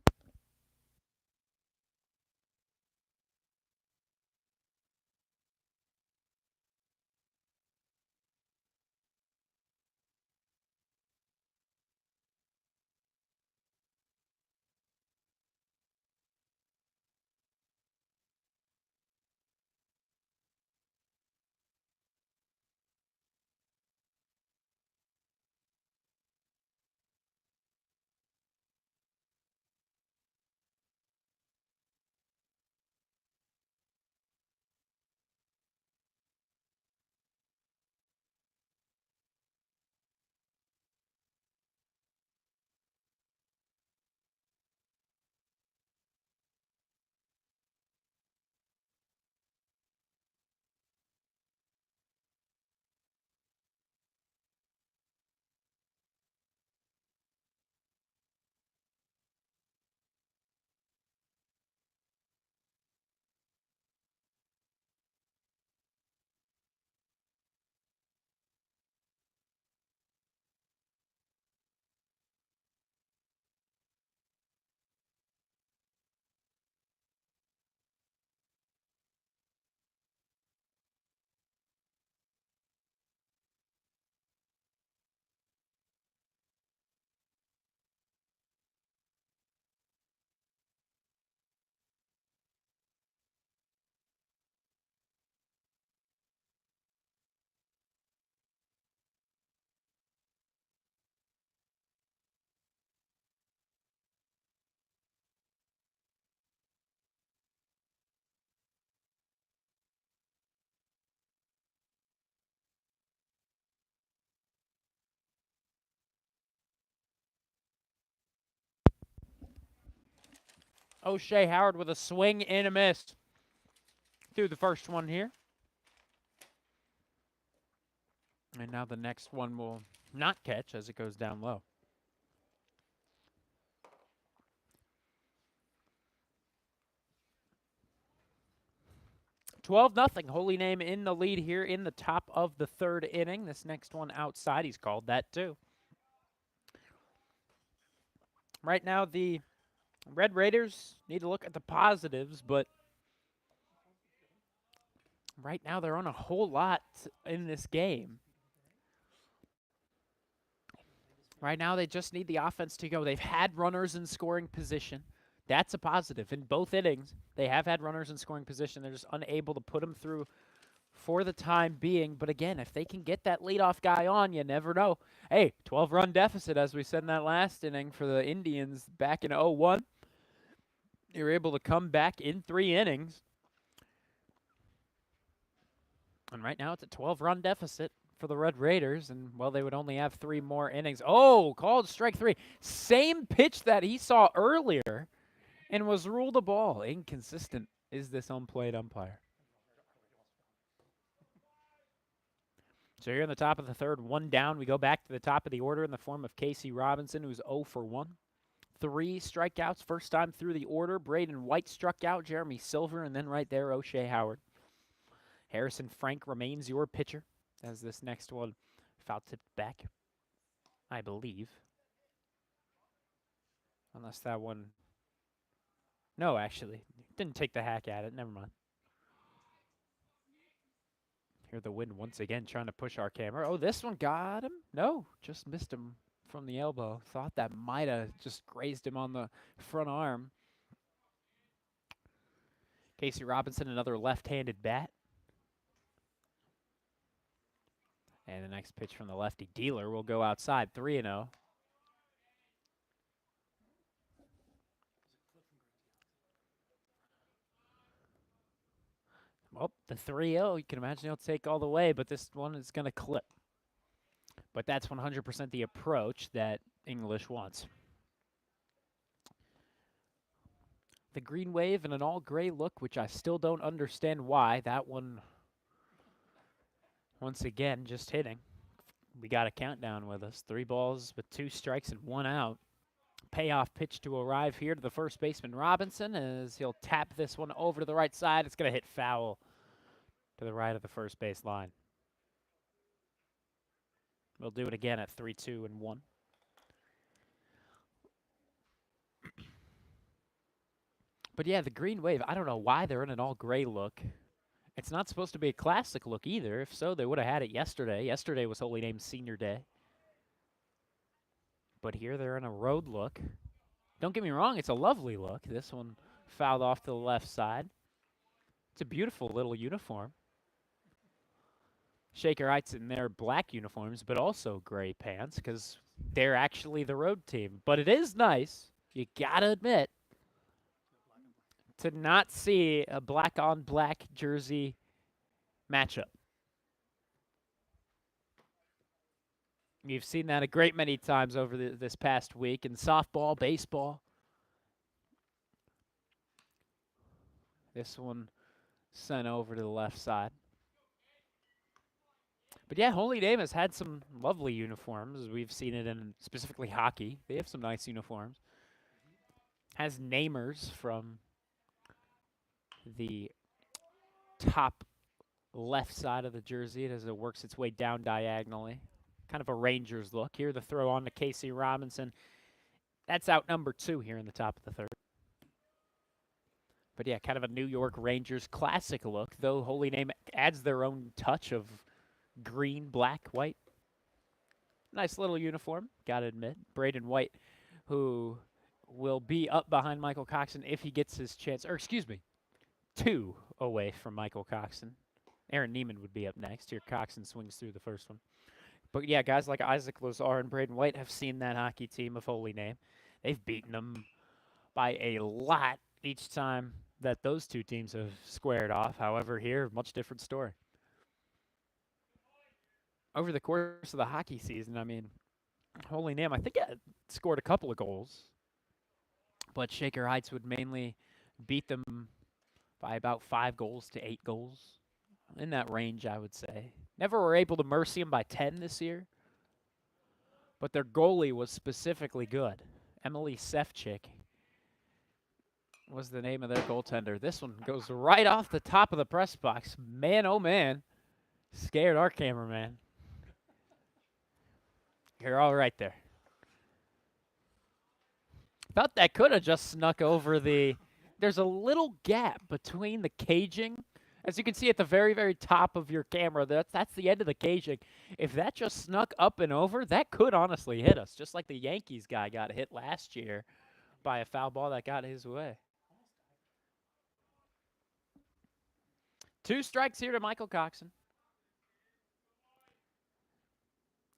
O'Shea Howard with a swing and a miss through the first one here. And now the next one will not catch as it goes down low. 12-0. Holy Name in the lead here in the top of the third inning. This next one outside, he's called that too. Right now, the Red Raiders need to look at the positives, but right now they're on a whole lot in this game. Right now, they just need the offense to go. They've had runners in scoring position. That's a positive. In both innings, they have had runners in scoring position. They're just unable to put them through for the time being. But again, if they can get that leadoff guy on, you never know. Hey, 12-run deficit, as we said in that last inning for the Indians back in 0-1. You're able to come back in 3 innings. And right now, it's a 12-run deficit for the Red Raiders, and, well, they would only have 3 more innings. Oh, called strike 3. Same pitch that he saw earlier and was ruled a ball. Inconsistent is this unplayed umpire. So here in the top of the third, 1 down. We go back to the top of the order in the form of Casey Robinson, who's 0 for 1. 3 strikeouts, first time through the order. Braden White struck out, Jeremy Silver, and then right there, O'Shea Howard. Harrison Frank remains your pitcher as this next one foul tipped back, I believe. Unless that one... No, actually. Didn't take the hack at it. Never mind. Here the wind once again trying to push our camera. Oh, this one got him? No, just missed him from the elbow. Thought that might have just grazed him on the front arm. Casey Robinson, another left-handed bat. And the next pitch from the lefty dealer will go outside, 3-0. Well, the 3-0, you can imagine he'll take all the way, but this one is going to clip. But that's 100% the approach that English wants. The green wave and an all-gray look, which I still don't understand why. That one, once again, just hitting. We got a countdown with us. 3 balls with 2 strikes and 1 out. Payoff pitch to arrive here to the first baseman, Robinson, as he'll tap this one over to the right side. It's going to hit foul to the right of the first base line. We'll do it again at 3-2 and 1. But yeah, the green wave, I don't know why they're in an all-gray look. It's not supposed to be a classic look either. If so, they would have had it yesterday. Yesterday was Holy Name Senior Day. But here they're in a road look. Don't get me wrong, it's a lovely look. This one fouled off to the left side. It's a beautiful little uniform. Shaker Heights in their black uniforms, but also gray pants, because they're actually the road team. But it is nice, you gotta admit, to not see a black-on-black jersey matchup. You've seen that a great many times over this past week in softball, baseball. This one sent over to the left side. But yeah, Holy Name has had some lovely uniforms. We've seen it in specifically hockey. They have some nice uniforms. Has namers from the top left side of the jersey as it works its way down diagonally. Kind of a Rangers look. Here the throw on to Casey Robinson. That's out number 2 here in the top of the third. But yeah, kind of a New York Rangers classic look, though Holy Name adds their own touch of green, black, white. Nice little uniform, gotta admit. Braden White, who will be up behind Michael Coxon if he gets his chance. Or, excuse me, 2 away from Michael Coxon. Aaron Neiman would be up next. Here Coxon swings through the first one. But yeah, guys like Isaac Lazar and Braden White have seen that hockey team of Holy Name. They've beaten them by a lot each time that those 2 teams have squared off. However, here, much different story. Over the course of the hockey season, I mean, Holy Name, I think I scored a couple of goals. but Shaker Heights would mainly beat them by about 5 goals to 8 goals. In that range, I would say. Never were able to mercy them by 10 this year, but their goalie was specifically good. Emily Sefcik was the name of their goaltender. This one goes right off the top of the press box. Man, oh man. Scared our cameraman. You're all right there. Thought that could have just snuck over the... There's a little gap between the caging. As you can see at the very, very top of your camera, that's the end of the caging. If that just snuck up and over, that could honestly hit us, just like the Yankees guy got hit last year by a foul ball that got his way. 2 strikes here to Michael Coxon.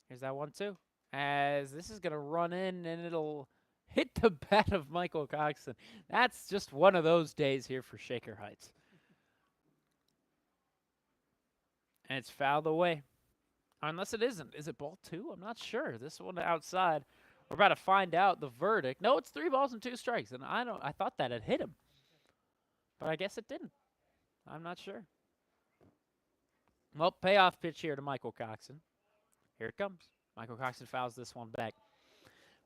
Here's that 1-2. As this is going to run in, and it'll hit the bat of Michael Coxon. That's just one of those days here for Shaker Heights. And it's fouled away. Unless it isn't. Is it ball 2? I'm not sure. This one outside. We're about to find out the verdict. No, it's 3 balls and 2 strikes. And I thought that had hit him. But I guess it didn't. I'm not sure. Well, payoff pitch here to Michael Coxon. Here it comes. Michael Coxon fouls this one back.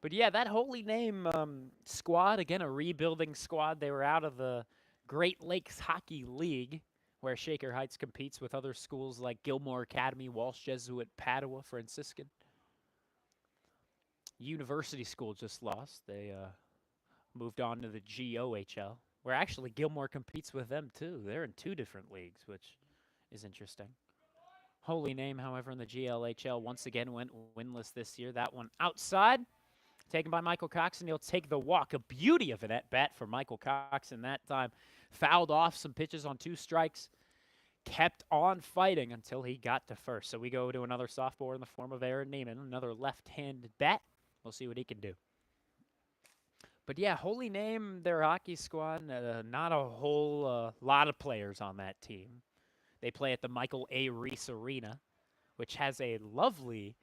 But yeah, that Holy Name squad, again, a rebuilding squad. They were out of the Great Lakes Hockey League, where Shaker Heights competes with other schools like Gilmore Academy, Walsh Jesuit, Padua, Franciscan. University School just lost. They moved on to the GOHL, where actually Gilmore competes with them too. They're in 2 different leagues, which is interesting. Holy Name, however, in the GLHL once again went winless this year. That one outside, taken by Michael Coxon. He'll take the walk. A beauty of an at-bat for Michael Coxon that time. Fouled off some pitches on 2 strikes. Kept on fighting until he got to first. So we go to another sophomore in the form of Aaron Neiman, another left-handed bat. We'll see what he can do. But yeah, Holy Name, their hockey squad, not a whole lot of players on that team. They play at the Michael A. Reese Arena, which has a lovely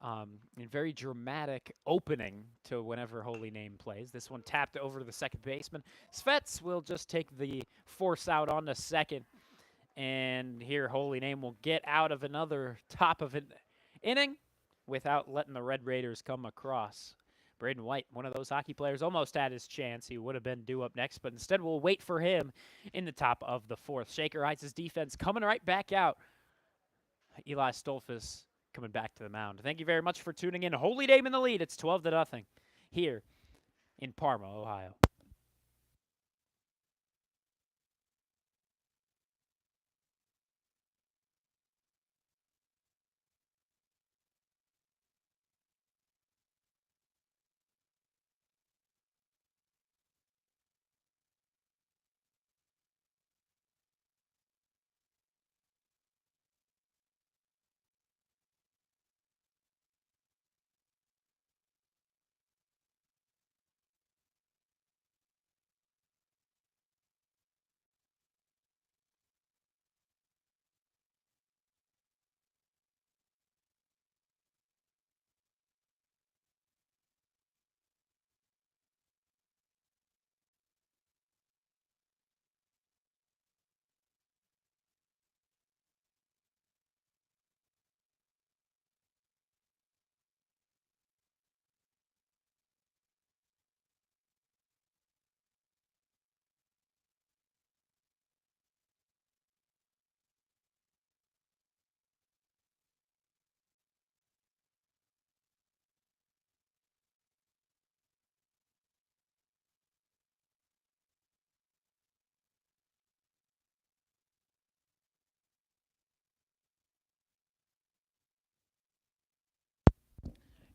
and very dramatic opening to whenever Holy Name plays. This one tapped over to the second baseman. Svets will just take the force out on the second. And here Holy Name will get out of another top of an inning without letting the Red Raiders come across. Braden White, one of those hockey players, almost had his chance. He would have been due up next, but instead we'll wait for him in the top of the 4th. Shaker Heights' defense coming right back out. Eli Stolfus coming back to the mound. Thank you very much for tuning in. Holy Name in the lead. It's 12-0 here in Parma, Ohio.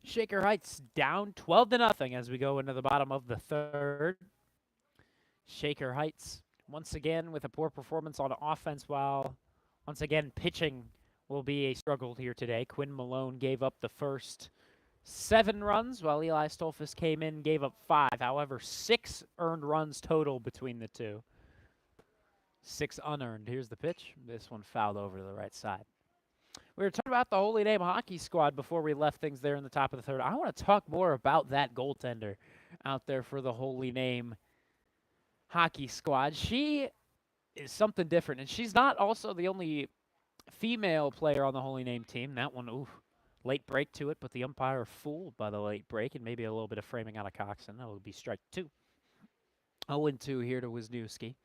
Shaker Heights down 12-0 as we go into the bottom of the 3rd. Shaker Heights once again with a poor performance on offense, while once again pitching will be a struggle here today. Quinn Malone gave up the first 7 runs, while Eli Stolfus came in and gave up 5. However, 6 earned runs total between the two. 6 unearned. Here's the pitch. This one fouled over to the right side. We were talking about the Holy Name hockey squad before we left things there in the top of the 3rd. I want to talk more about that goaltender out there for the Holy Name hockey squad. She is something different, and she's not also the only female player on the Holy Name team. That one, ooh, late break to it, but the umpire fooled by the late break and maybe a little bit of framing out of Coxon. That will be strike 2. 0-2 here to Wisniewski.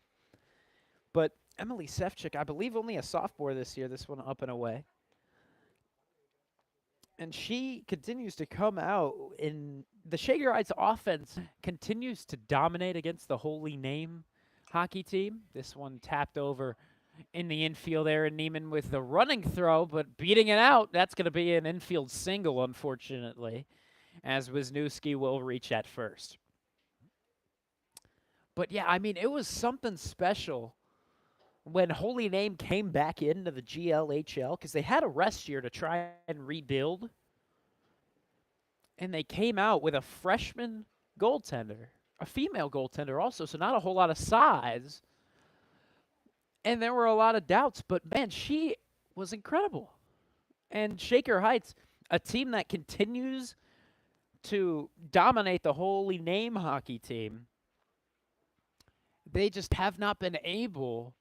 But Emily Sefcik, I believe only a sophomore this year, this one up and away. And she continues to come out in the Shaker Heights offense, continues to dominate against the Holy Name hockey team. This one tapped over in the infield there, and Neiman with the running throw, but beating it out. That's going to be an infield single, unfortunately, as Wisniewski will reach at first. But yeah, I mean, it was something special when Holy Name came back into the GLHL, because they had a rest year to try and rebuild. And they came out with a freshman goaltender, a female goaltender also, so not a whole lot of size. And there were a lot of doubts, but man, she was incredible. And Shaker Heights, a team that continues to dominate the Holy Name hockey team, they just have not been able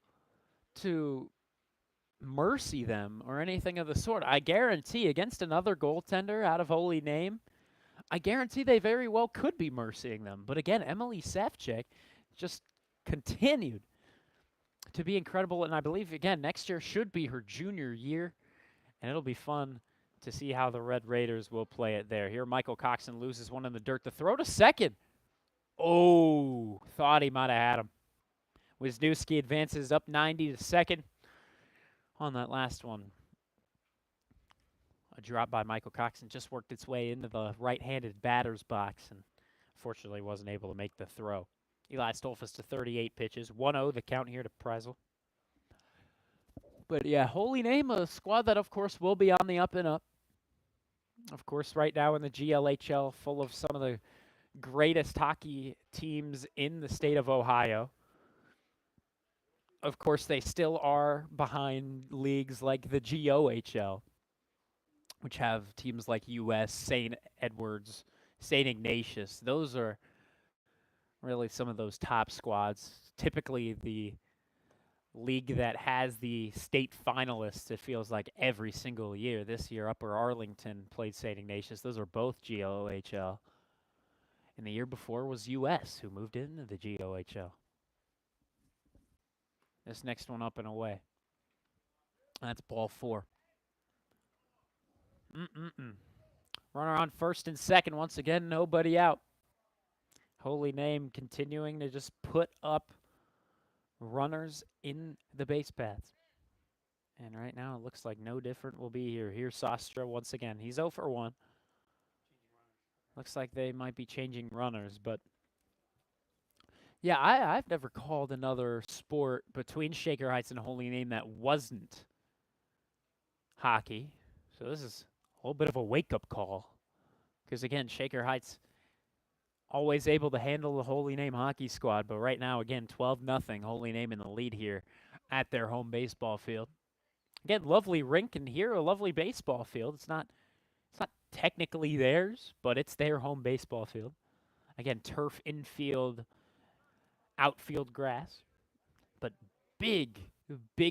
to mercy them or anything of the sort. I guarantee against another goaltender out of Holy Name, I guarantee they very well could be mercying them. But again, Emily Sefcik just continued to be incredible. And I believe, again, next year should be her junior year. And it'll be fun to see how the Red Raiders will play it there. Here, Michael Coxon loses one in the dirt. The throw to second. Oh, thought he might have had him. Wisniewski advances up 90 to second on that last one. A drop by Michael Coxon just worked its way into the right-handed batter's box and fortunately wasn't able to make the throw. Eli Stolfus to 38 pitches. 1-0 the count here to Prezel. But yeah, Holy Name, a squad that, of course, will be on the up and up. Of course, right now in the GLHL, full of some of the greatest hockey teams in the state of Ohio. Of course, they still are behind leagues like the GOHL, which have teams like US, St. Edwards, St. Ignatius. Those are really some of those top squads. Typically, the league that has the state finalists, it feels like every single year. This year, Upper Arlington played St. Ignatius. Those are both GOHL. And the year before was US, who moved into the GOHL. This next one up and away. That's ball 4. Runner on first and second. Once again, nobody out. Holy Name continuing to just put up runners in the base paths. And right now it looks like no different will be here. Here's Sostra once again. He's 0 for 1. Looks like they might be changing runners, but yeah, I've never called another sport between Shaker Heights and Holy Name that wasn't hockey. So this is a little bit of a wake-up call. Because again, Shaker Heights always able to handle the Holy Name hockey squad. But right now, again, 12-0. Holy Name in the lead here at their home baseball field. Again, lovely rink, and here a lovely baseball field. It's not technically theirs, but it's their home baseball field. Again, turf infield, outfield grass. But big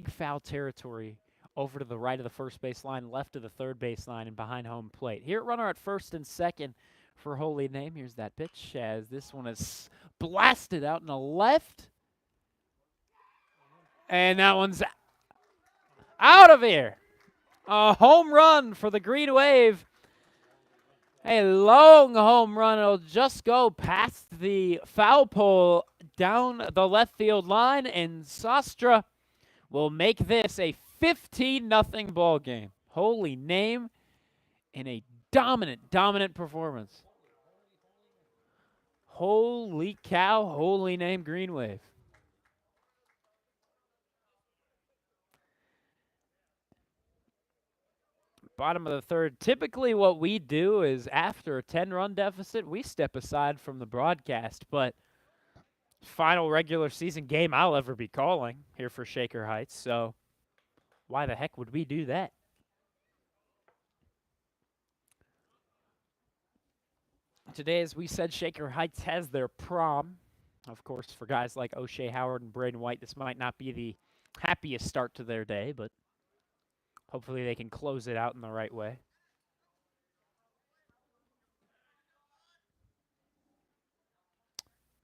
foul territory over to the right of the first base line, left of the third base line, and behind home plate. Here, runner at first and second for Holy Name. Here's that pitch as this one is blasted out in the left. And that one's out of here. A home run for the Green Wave. A long home run. It'll just go past the foul pole down the left field line, and Sostra will make this a 15-0 ball game. Holy Name in a dominant performance. Holy cow, Holy Name Green Wave. Bottom of the third. Typically what we do is after a 10-run deficit, we step aside from the broadcast, but final regular season game I'll ever be calling here for Shaker Heights, so why the heck would we do that? Today, as we said, Shaker Heights has their prom. Of course, for guys like O'Shea Howard and Braden White, this might not be the happiest start to their day, but hopefully they can close it out in the right way.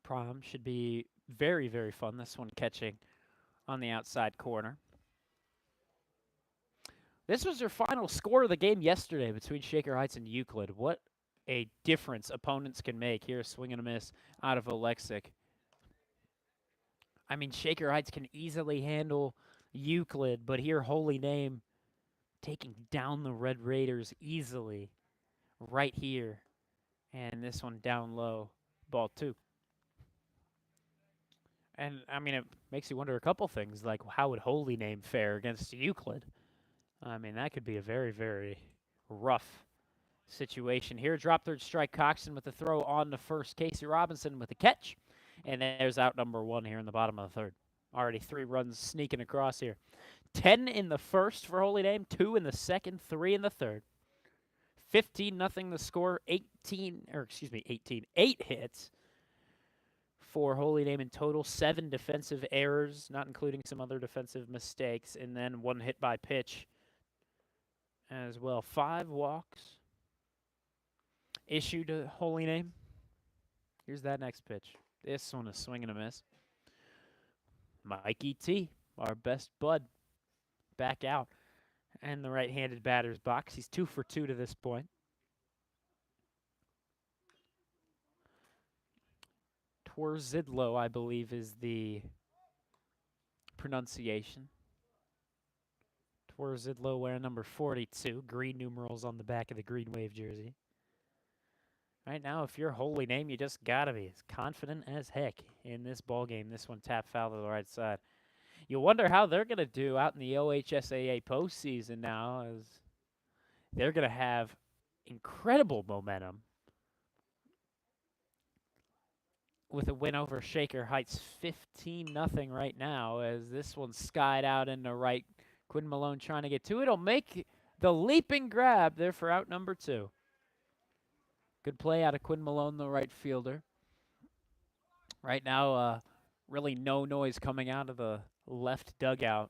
Prom should be very, very fun. This one catching on the outside corner. This was their final score of the game yesterday between Shaker Heights and Euclid. What a difference opponents can make. Here, swing and a miss out of Alexic. I mean, Shaker Heights can easily handle Euclid, but here, Holy Name taking down the Red Raiders easily right here. And this one down low, ball two. And, I mean, it makes you wonder a couple things, like how would Holy Name fare against Euclid? I mean, that could be a very, very rough situation here. Drop third strike, Coxon with the throw on the first. Casey Robinson with the catch. And there's out number one here in the bottom of the third. Already 3 runs sneaking across here. 10 in the first for Holy Name, 2 in the second, 3 in the third. 15-0 the score, 8 hits for Holy Name in total, 7 defensive errors, not including some other defensive mistakes, and then 1 hit by pitch as well. 5 walks issued to Holy Name. Here's that next pitch. This one is swing and a miss. Mikey T, our best bud, back out. And the right-handed batter's box. He's 2 for 2 to this point. Twarzidlo, I believe, is the pronunciation. Twarzidlo wearing number 42. Green numerals on the back of the Green Wave jersey. Right now, if you're Holy Name, you just got to be as confident as heck in this ball game. This one tap foul to the right side. You wonder how they're going to do out in the OHSAA postseason now, as they're going to have incredible momentum with a win over Shaker Heights 15-0 right now, as this one skied out into right. Quinn Malone trying to get to it. It'll make the leaping grab there for out number 2. Good play out of Quinn Malone, the right fielder. Right now, really no noise coming out of the left dugout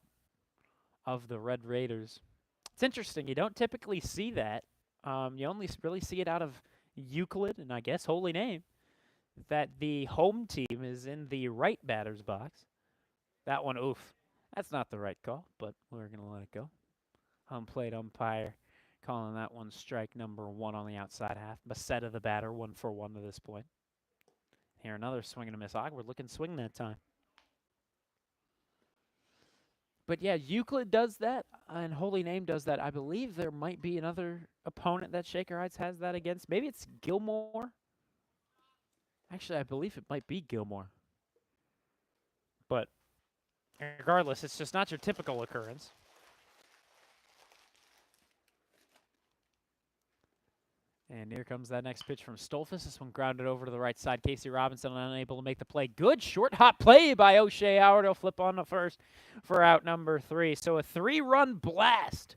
of the Red Raiders. It's interesting. You don't typically see that. You only really see it out of Euclid and I guess Holy Name, that the home team is in the right batter's box. That one, oof. That's not the right call, but we're going to let it go. Home plate umpire calling that one strike number 1 on the outside half. Bassetta the batter, 1 for 1 to this point. Here another swing and a miss. Awkward looking swing that time. But yeah, Euclid does that, and Holy Name does that. I believe there might be another opponent that Shaker Heights has that against. Maybe it's Gilmore. Actually, I believe it might be Gilmore. But regardless, it's just not your typical occurrence. And here comes that next pitch from Stolfus. This one grounded over to the right side. Casey Robinson unable to make the play. Good short hop play by O'Shea Howard. He'll flip on the first for out number 3. So a 3-run blast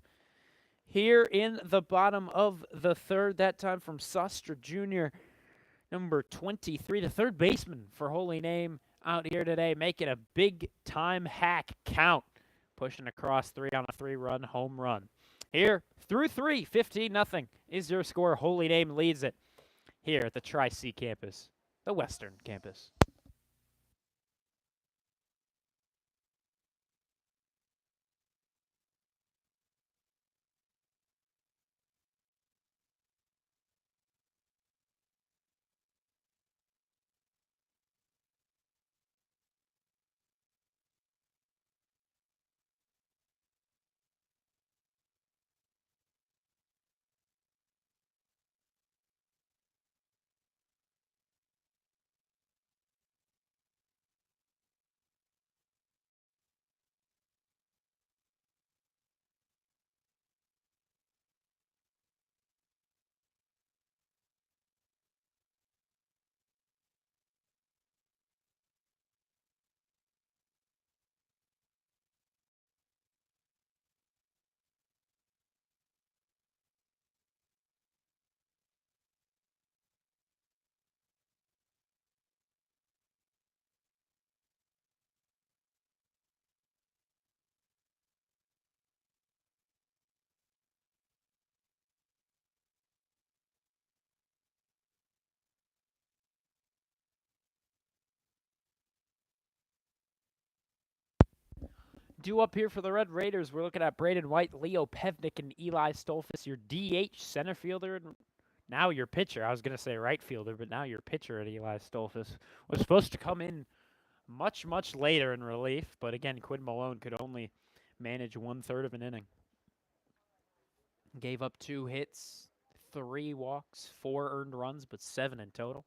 here in the bottom of the third. That time from Sustra Jr., number 23, the third baseman for Holy Name out here today, making a big-time hack count. Pushing across 3 on a 3-run home run. Here, through 3, 15-0 is your score. Holy Name leads it here at the Tri-C campus, the Western campus. do up here for the Red Raiders, we're looking at Braden White, Leo Pevnik, and Eli Stolfus, your DH center fielder, and now your pitcher. I was going to say right fielder, but now your pitcher at Eli Stolfus was supposed to come in much, much later in relief, but again, Quinn Malone could only manage 1/3 of an inning. Gave up 2 hits, 3 walks, 4 earned runs, but 7 in total.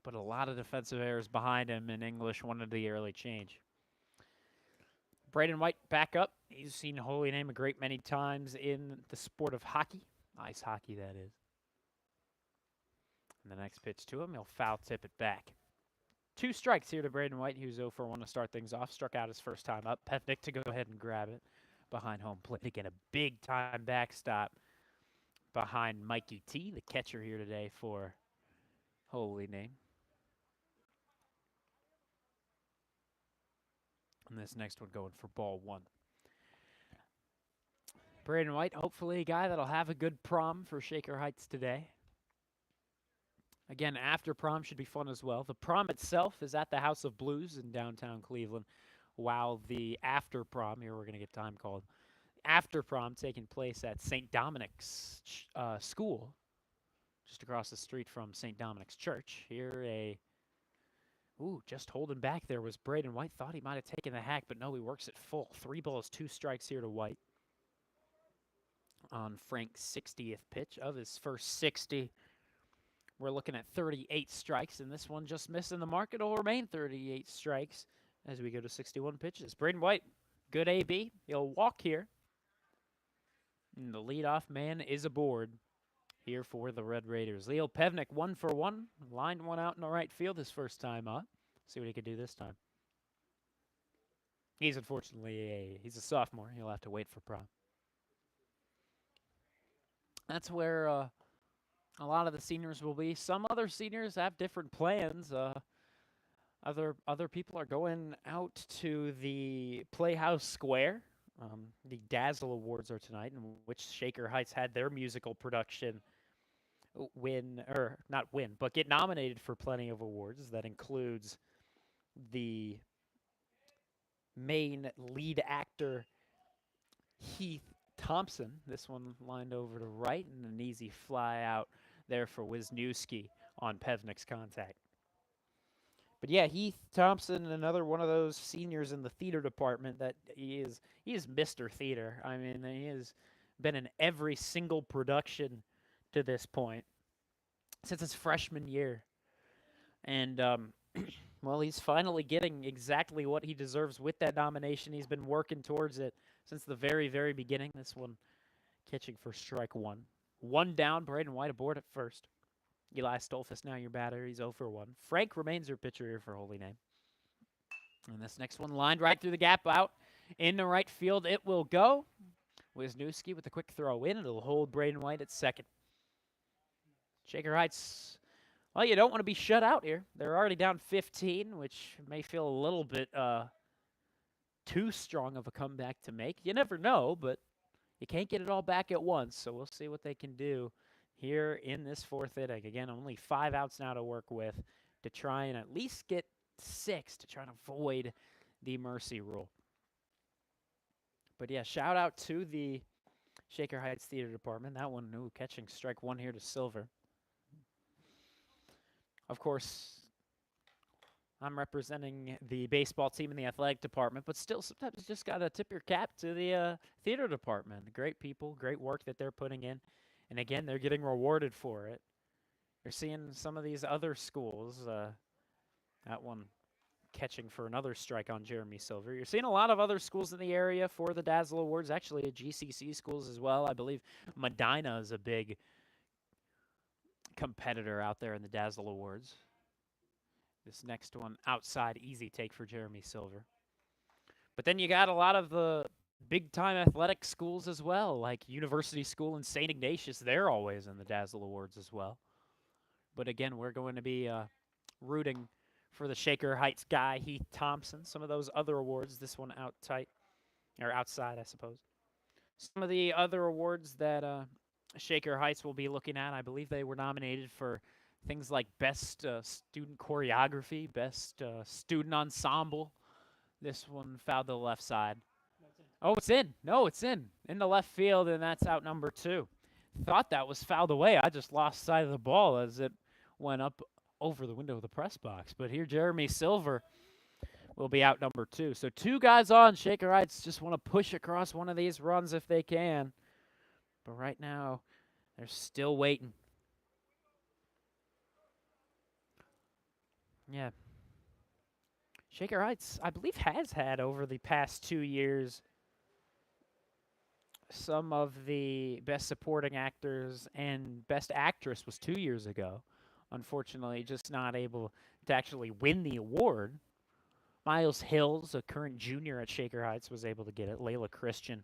But a lot of defensive errors behind him, and English wanted the early change. Braden White back up. He's seen Holy Name a great many times in the sport of hockey. Ice hockey, that is. And the next pitch to him, he'll foul tip it back. 2 strikes here to Braden White, who's 0 for 1 to start things off. Struck out his first time up. Pevnik to go ahead and grab it behind home plate. Again, a big-time backstop behind Mikey T, the catcher here today for Holy Name. And this next one going for ball 1. Braden White, hopefully a guy that'll have a good prom for Shaker Heights today. Again, after prom should be fun as well. The prom itself is at the House of Blues in downtown Cleveland, while the after prom, here we're going to get time called, after prom taking place at St. Dominic's School, just across the street from St. Dominic's Church. Here just holding back there was Braden White. Thought he might have taken the hack, but no, he works it full. 3 balls, 2 strikes here to White on Frank's 60th pitch of his first 60. We're looking at 38 strikes, and this one just missing the mark. It'll remain 38 strikes as we go to 61 pitches. Braden White, good AB. He'll walk here. And the leadoff man is aboard here for the Red Raiders. Leo Pevnik, 1 for 1. Lined one out in the right field his first time up. See what he can do this time. He's unfortunately he's a sophomore. He'll have to wait for prom. That's where a lot of the seniors will be. Some other seniors have different plans. Other people are going out to the Playhouse Square. The Dazzle Awards are tonight, in which Shaker Heights had their musical production get nominated for plenty of awards. That includes the main lead actor, Heath Thompson. This one lined over to right, and an easy fly out there for Wisniewski on Pevnik's contact. But yeah, Heath Thompson, another one of those seniors in the theater department that he is Mr. Theater. I mean, he has been in every single production to this point since his freshman year. And, well, he's finally getting exactly what he deserves with that nomination. He's been working towards it since the very, very beginning. This one catching for strike 1. 1 down, Braden White aboard at first. Eli Stolfus now your batter. He's 0 for 1. Frank remains your pitcher here for Holy Name. And this next one lined right through the gap out in the right field. It will go. Wisniewski with a quick throw in. It'll hold Braden White at second. Shaker Heights, well, you don't want to be shut out here. They're already down 15, which may feel a little bit too strong of a comeback to make. You never know, but you can't get it all back at once, so we'll see what they can do here in this 4th inning. Again, only 5 outs now to work with to try and at least get 6 to try to avoid the mercy rule. But yeah, shout out to the Shaker Heights Theater Department. That one, catching strike 1 here to Silver. Of course, I'm representing the baseball team in the athletic department, but still sometimes you just got to tip your cap to the theater department. Great people, great work that they're putting in. And again, they're getting rewarded for it. You're seeing some of these other schools, that one catching for another strike on Jeremy Silver. You're seeing a lot of other schools in the area for the Dazzle Awards, actually at GCC schools as well. I believe Medina is a big competitor out there in the Dazzle Awards. This next one outside, easy take for Jeremy Silver. But then you got a lot of the big-time athletic schools as well, like University School and St. Ignatius. They're always in the Dazzle Awards as well. But again, we're going to be rooting for the Shaker Heights guy, Heath Thompson. Some of those other awards, this one outside, I suppose. Some of the other awards that Shaker Heights will be looking at, I believe they were nominated for things like Best Student Choreography, Best Student Ensemble, This one fouled to the left side. Oh, it's in. No, it's in the left field, and that's out number 2. Thought that was fouled away. I just lost sight of the ball as it went up over the window of the press box. But here, Jeremy Silver will be out number 2. So 2 guys on. Shaker Heights just want to push across one of these runs if they can. But right now, they're still waiting. Yeah. Shaker Heights, I believe, has had over the past 2 years some of the best supporting actors, and best actress was 2 years ago. Unfortunately, just not able to actually win the award. Miles Hills, a current junior at Shaker Heights, was able to get it. Layla Christian,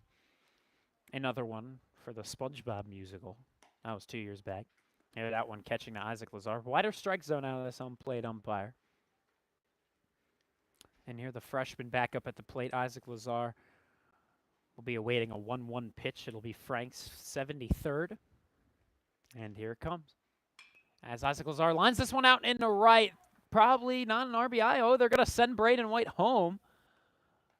another one for the SpongeBob musical. That was 2 years back. Yeah, that one catching to Isaac Lazar. Wider strike zone out of this home plate umpire. And here the freshman back up at the plate, Isaac Lazar, will be awaiting a 1-1 pitch. It'll be Frank's 73rd. And here it comes. As Isaac Lazar lines this one out into right. Probably not an RBI. Oh, they're going to send Braden White home.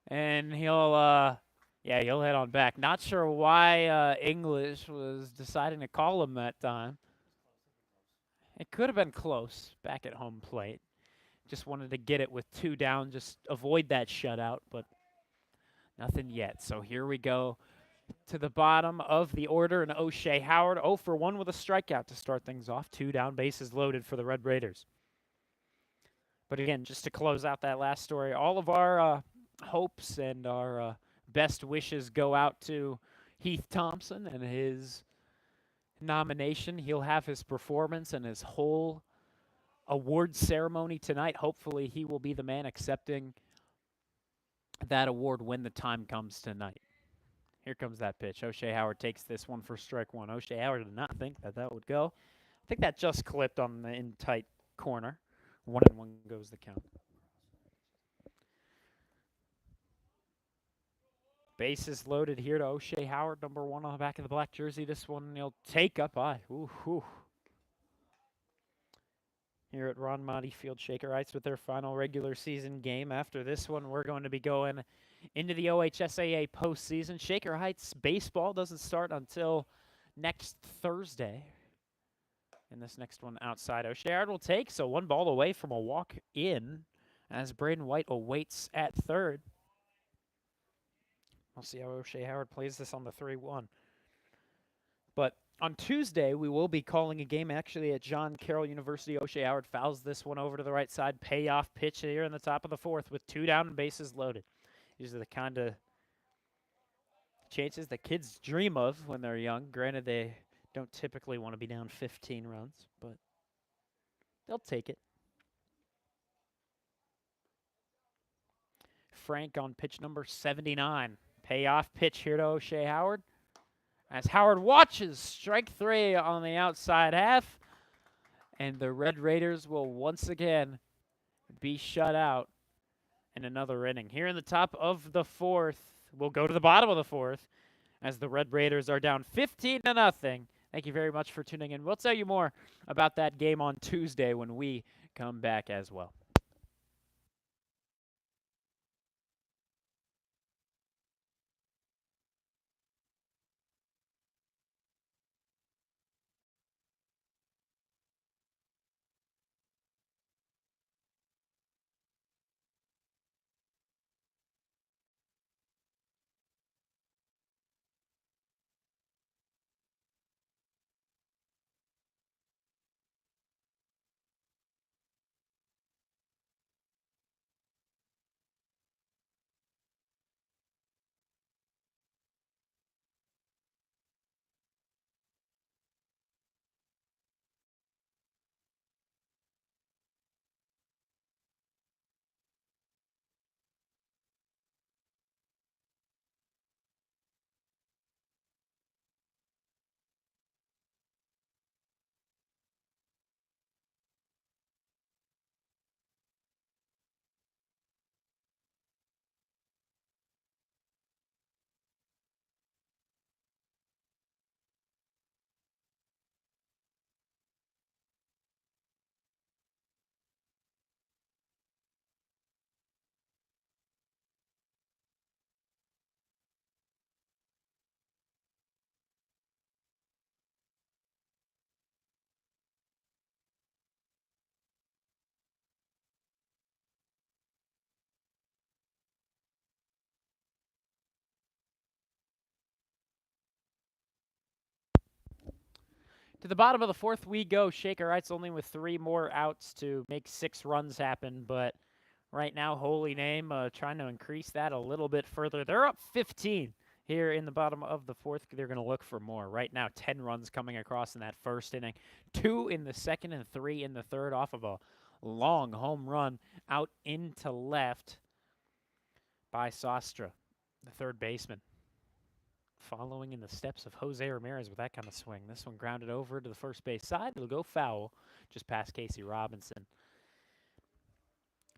And he'll head on back. Not sure why English was deciding to call him that time. It could have been close back at home plate. Just wanted to get it with 2 down, just avoid that shutout, but nothing yet. So here we go to the bottom of the order, and O'Shea Howard 0 for 1 with a strikeout to start things off. 2 down, bases loaded for the Red Raiders. But again, just to close out that last story, all of our hopes and our best wishes go out to Heath Thompson and his nomination. He'll have his performance and his whole award ceremony tonight. Hopefully, he will be the man accepting that award when the time comes tonight. Here comes that pitch. O'Shea Howard takes this one for strike 1. O'Shea Howard did not think that would go. I think that just clipped on the in tight corner. 1-1 goes the count. Bases loaded here to O'Shea Howard, number 1 on the back of the black jersey. This one he'll take up high. Ooh. Here at Ron Monty Field, Shaker Heights with their final regular season game. After this one, we're going to be going into the OHSAA postseason. Shaker Heights baseball doesn't start until next Thursday. And this next one outside, O'Shea Howard will take, so 1 ball away from a walk in as Braden White awaits at third. We'll see how O'Shea Howard plays this on the 3-1. But on Tuesday, we will be calling a game actually at John Carroll University. O'Shea Howard fouls this one over to the right side. Payoff pitch here in the top of the 4th with 2 down and bases loaded. These are the kind of chances that kids dream of when they're young. Granted, they don't typically want to be down 15 runs, but they'll take it. Frank on pitch number 79. Payoff pitch here to O'Shea Howard. As Howard watches, strike 3 on the outside half. And the Red Raiders will once again be shut out in another inning. Here in the top of the 4th, we'll go to the bottom of the 4th as the Red Raiders are down 15-0. Thank you very much for tuning in. We'll tell you more about that game on Tuesday when we come back as well. To the bottom of the fourth we go. Shaker Heights only with 3 more outs to make 6 runs happen, but right now Holy Name trying to increase that a little bit further. They're up 15 here in the bottom of the fourth. They're going to look for more. Right now 10 runs coming across in that first inning, 2 in the second and 3 in the third off of a long home run out into left by Sostra, the third baseman. Following in the steps of Jose Ramirez with that kind of swing. This one grounded over to the first base side. It'll go foul just past Casey Robinson.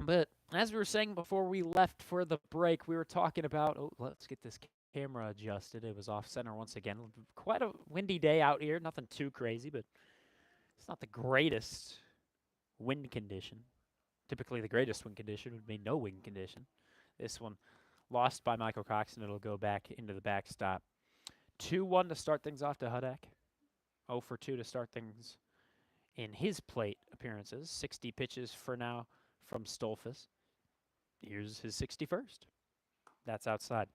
But as we were saying before we left for the break, we were talking about, let's get this camera adjusted. It was off center once again. Quite a windy day out here. Nothing too crazy, but it's not the greatest wind condition. Typically the greatest wind condition would be no wind condition. This one lost by Michael Cox, and it'll go back into the backstop. 2-1 to start things off to Hudak. 0 for 2 to start things in his plate appearances. 60 pitches for now from Stolfus. Here's his 61st. That's outside.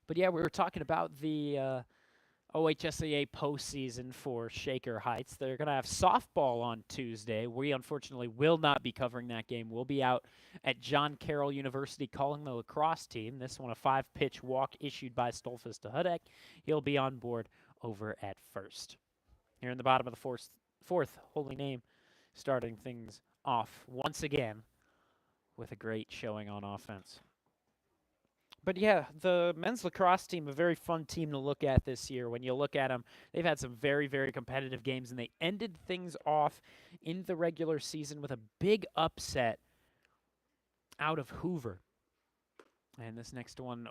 But yeah, we were talking about the OHSAA postseason for Shaker Heights. They're going to have softball on Tuesday. We unfortunately will not be covering that game. We'll be out at John Carroll University calling the lacrosse team. This one a 5-pitch walk issued by Stolfus to Hudak. He'll be on board over at first. Here in the bottom of the fourth, Holy Name starting things off once again with a great showing on offense. But yeah, the men's lacrosse team, a very fun team to look at this year. When you look at them, they've had some very, very competitive games, and they ended things off in the regular season with a big upset out of Hoover. And this next one,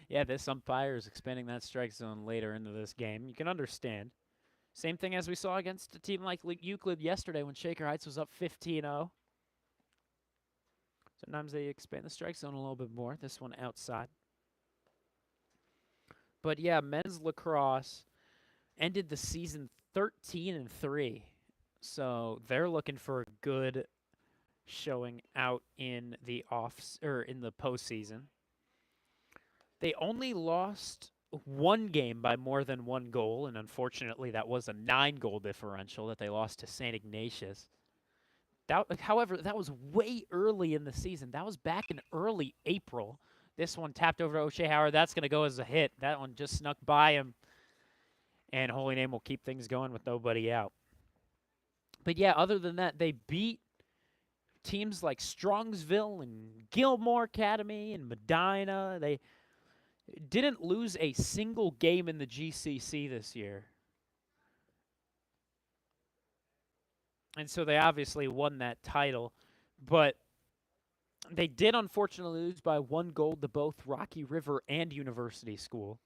this umpire is expanding that strike zone later into this game. You can understand. Same thing as we saw against a team like Euclid yesterday when Shaker Heights was up 15-0. Sometimes they expand the strike zone a little bit more. This one outside. But yeah, men's lacrosse ended the season 13-3. So they're looking for a good showing out in the in the postseason. They only lost one game by more than 1 goal, and unfortunately that was a 9-goal differential that they lost to St. Ignatius. However, that was way early in the season. That was back in early April. This one tapped over to O'Shea Howard. That's going to go as a hit. That one just snuck by him. And Holy Name will keep things going with nobody out. But yeah, other than that, they beat teams like Strongsville and Gilmore Academy and Medina. They didn't lose a single game in the GCC this year. And so they obviously won that title. But they did unfortunately lose by 1 goal to both Rocky River and University School.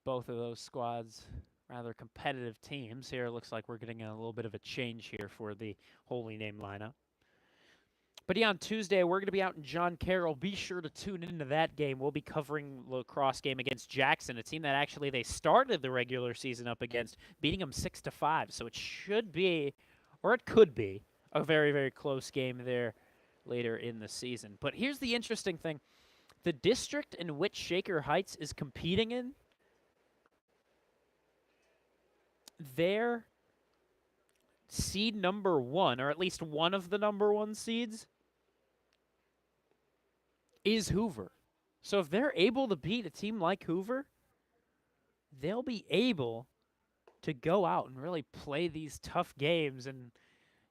Both of those squads, rather competitive teams. Here it looks like we're getting a little bit of a change here for the Holy Name lineup. But yeah, on Tuesday, we're going to be out in John Carroll. Be sure to tune into that game. We'll be covering the lacrosse game against Jackson, a team that actually they started the regular season up against, beating them 6-5. So it should be, or it could be, a very, very close game there later in the season. But here's the interesting thing. The district in which Shaker Heights is competing in, their seed number 1, or at least one of the number 1 seeds, is Hoover. So if they're able to beat a team like Hoover, they'll be able to go out and really play these tough games and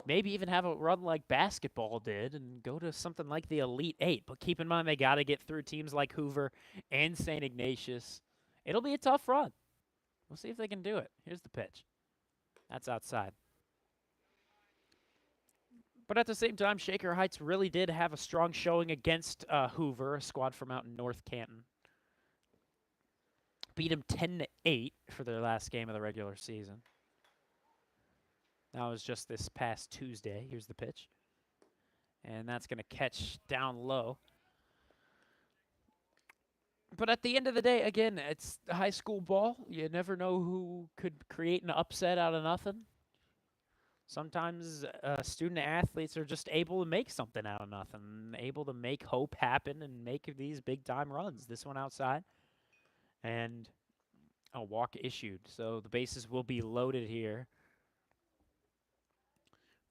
maybe even have a run like basketball did and go to something like the Elite 8. But keep in mind, they got to get through teams like Hoover and St. Ignatius. It'll be a tough run. We'll see if they can do it. Here's the pitch. That's outside. But at the same time, Shaker Heights really did have a strong showing against Hoover, a squad from out in North Canton. Beat them 10-8 for their last game of the regular season. That was just this past Tuesday. Here's the pitch. And that's going to catch down low. But at the end of the day, again, it's high school ball. You never know who could create an upset out of nothing. Sometimes student athletes are just able to make something out of nothing, able to make hope happen and make these big time runs. This one outside, and a walk issued. So the bases will be loaded here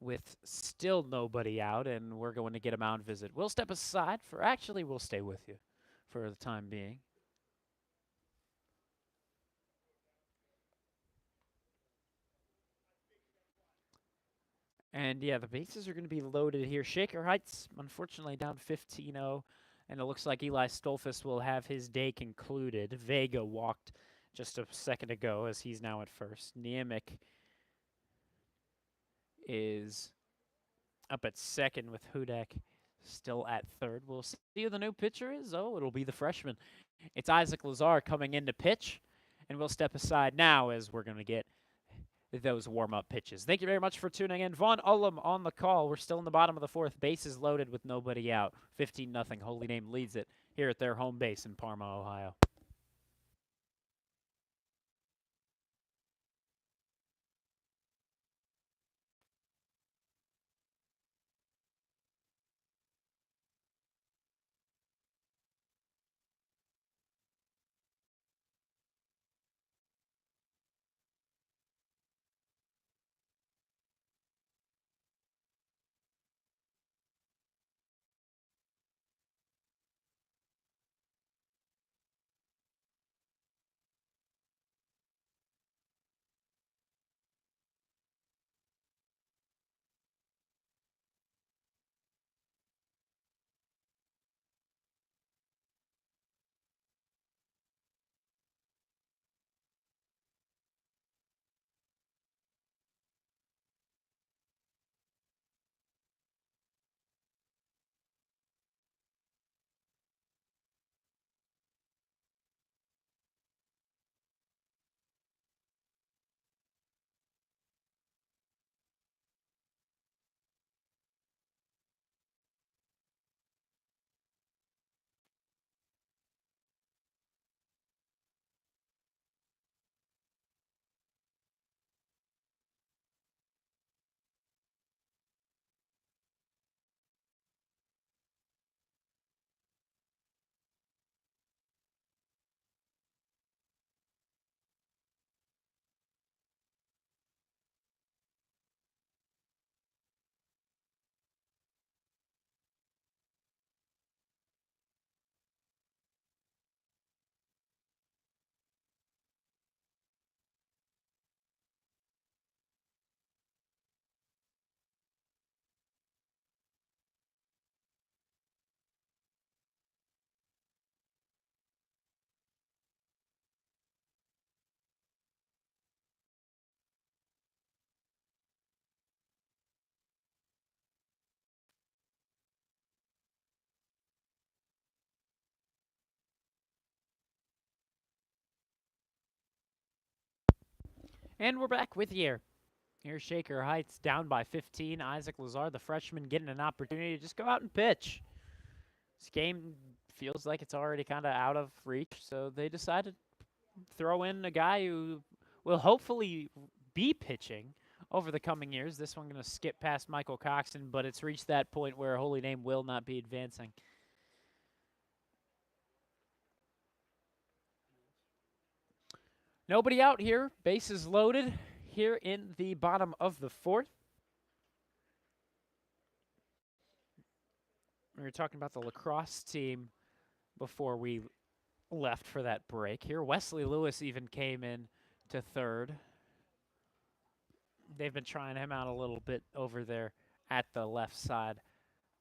with still nobody out, and we're going to get a mound visit. We'll step aside for, actually, we'll stay with you for the time being. And yeah, the bases are going to be loaded here. Shaker Heights, unfortunately, down 15-0, and it looks like Eli Stolfus will have his day concluded. Vega walked just a second ago as he's now at first. Niemic is up at second with Hudak still at third. We'll see who the new pitcher is. Oh, it'll be the freshman. It's Isaac Lazar coming in to pitch, and we'll step aside now as we're going to get those warm-up pitches. Thank you very much for tuning in. Vaughn Ullum on the call. We're still in the bottom of the fourth. Bases loaded with nobody out. 15-0. Holy Name leads it here at their home base in Parma, Ohio. And we're back with you. Here's Shaker Heights down by 15. Isaac Lazar, the freshman, getting an opportunity to just go out and pitch. This game feels like it's already kind of out of reach, so they decided to throw in a guy who will hopefully be pitching over the coming years. This one going to skip past Michael Coxon, but it's reached that point where Holy Name will not be advancing. Nobody out here. Bases loaded here in the bottom of the fourth. We were talking about the lacrosse team before we left for that break. Here, Wesley Lewis even came in to third. They've been trying him out a little bit over there at the left side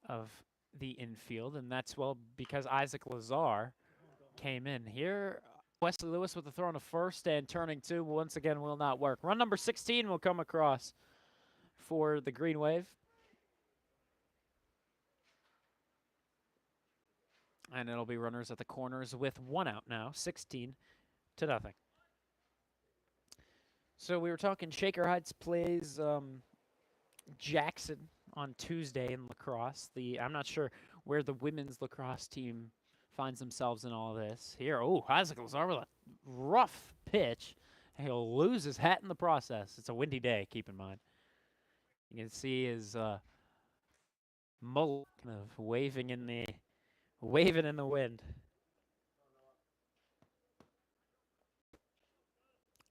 of the infield, and that's, well, because Isaac Lazar came in. Here, Wesley Lewis with the throw to first, and turning two once again will not work. Run number 16 will come across for the Green Wave. And it'll be runners at the corners with one out now, 16-0. So we were talking Shaker Heights plays Jackson on Tuesday in lacrosse. I'm not sure where the women's lacrosse team finds themselves in all this. Here, Isaac Lazar with a rough pitch. He'll lose his hat in the process. It's a windy day, keep in mind. You can see his mullet kind of waving in the wind.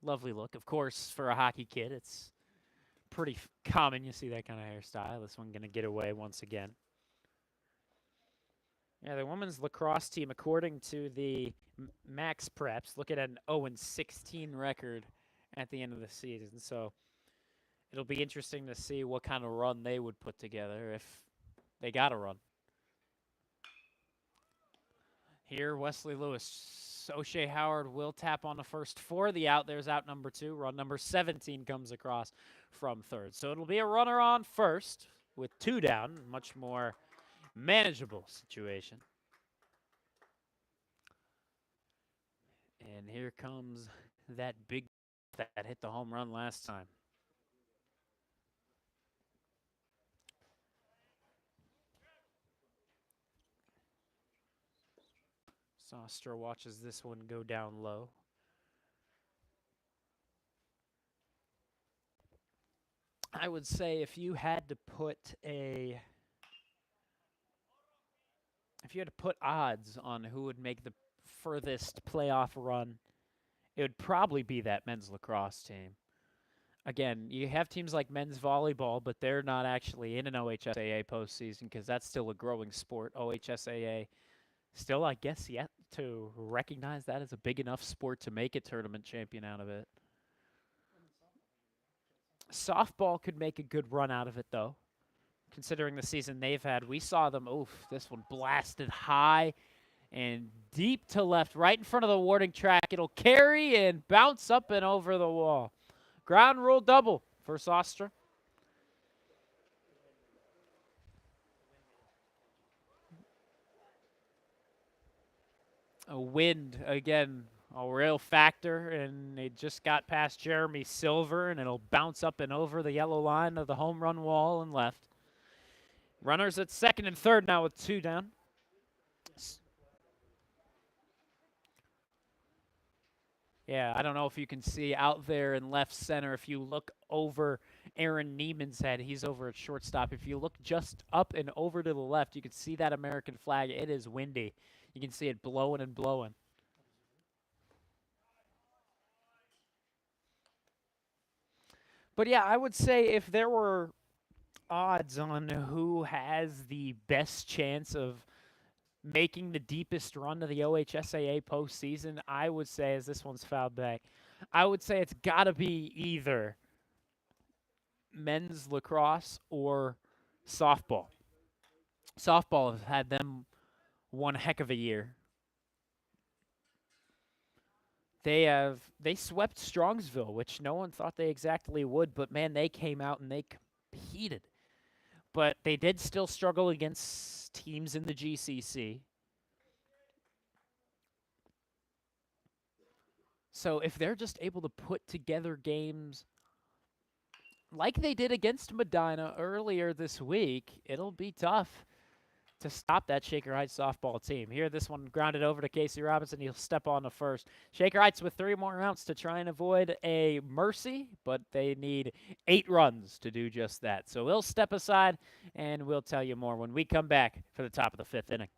Lovely look. Of course, for a hockey kid, it's pretty common you see that kind of hairstyle. This one going to get away once again. Yeah, the women's lacrosse team, according to the Max Preps, look at an 0-16 record at the end of the season. So it'll be interesting to see what kind of run they would put together if they got a run. Here, Wesley Lewis. O'Shea Howard will tap on the first for the out. There's out number 2. Run number 17 comes across from third. So it'll be a runner on first with 2 down. Much more manageable situation. And here comes that big that hit the home run last time. Sostra watches this one go down low. I would say if you had to put odds on who would make the furthest playoff run, it would probably be that men's lacrosse team. Again, you have teams like men's volleyball, but they're not actually in an OHSAA postseason because that's still a growing sport. OHSAA still, I guess, yet to recognize that as a big enough sport to make a tournament champion out of it. Softball could make a good run out of it, though, considering the season they've had. We saw them, this one blasted high and deep to left, right in front of the warning track. It'll carry and bounce up and over the wall. Ground rule double for Sostra. A wind, again, a real factor, and they just got past Jeremy Silver, and it'll bounce up and over the yellow line of the home run wall and left. Runners at second and third now with 2 down. Yeah, I don't know if you can see out there in left center. If you look over Aaron Neiman's head, he's over at shortstop. If you look just up and over to the left, you can see that American flag. It is windy. You can see it blowing and blowing. But yeah, I would say if there were odds on who has the best chance of making the deepest run to the OHSAA postseason, I would say, as this one's fouled back, I would say it's got to be either men's lacrosse or softball. Softball has had them one heck of a year. They swept Strongsville, which no one thought they exactly would, but man, they came out and they competed. But they did still struggle against teams in the GCC. So if they're just able to put together games like they did against Medina earlier this week, it'll be tough to stop that Shaker Heights softball team. Here, this one grounded over to Casey Robinson. He'll step on the first. Shaker Heights with 3 more outs to try and avoid a mercy, but they need 8 runs to do just that. So we'll step aside, and we'll tell you more when we come back for the top of the 5th inning.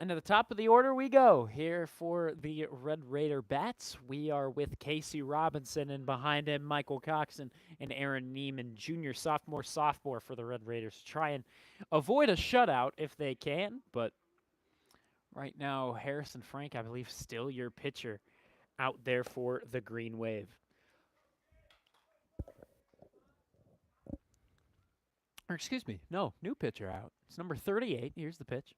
And to the top of the order we go. Here for the Red Raider Bats, we are with Casey Robinson, and behind him, Michael Coxon and Aaron Neiman, junior, sophomore for the Red Raiders. Try and avoid a shutout if they can, but right now, Harrison Frank, I believe, still your pitcher out there for the Green Wave. Or excuse me, no, new pitcher out. It's number 38. Here's the pitch.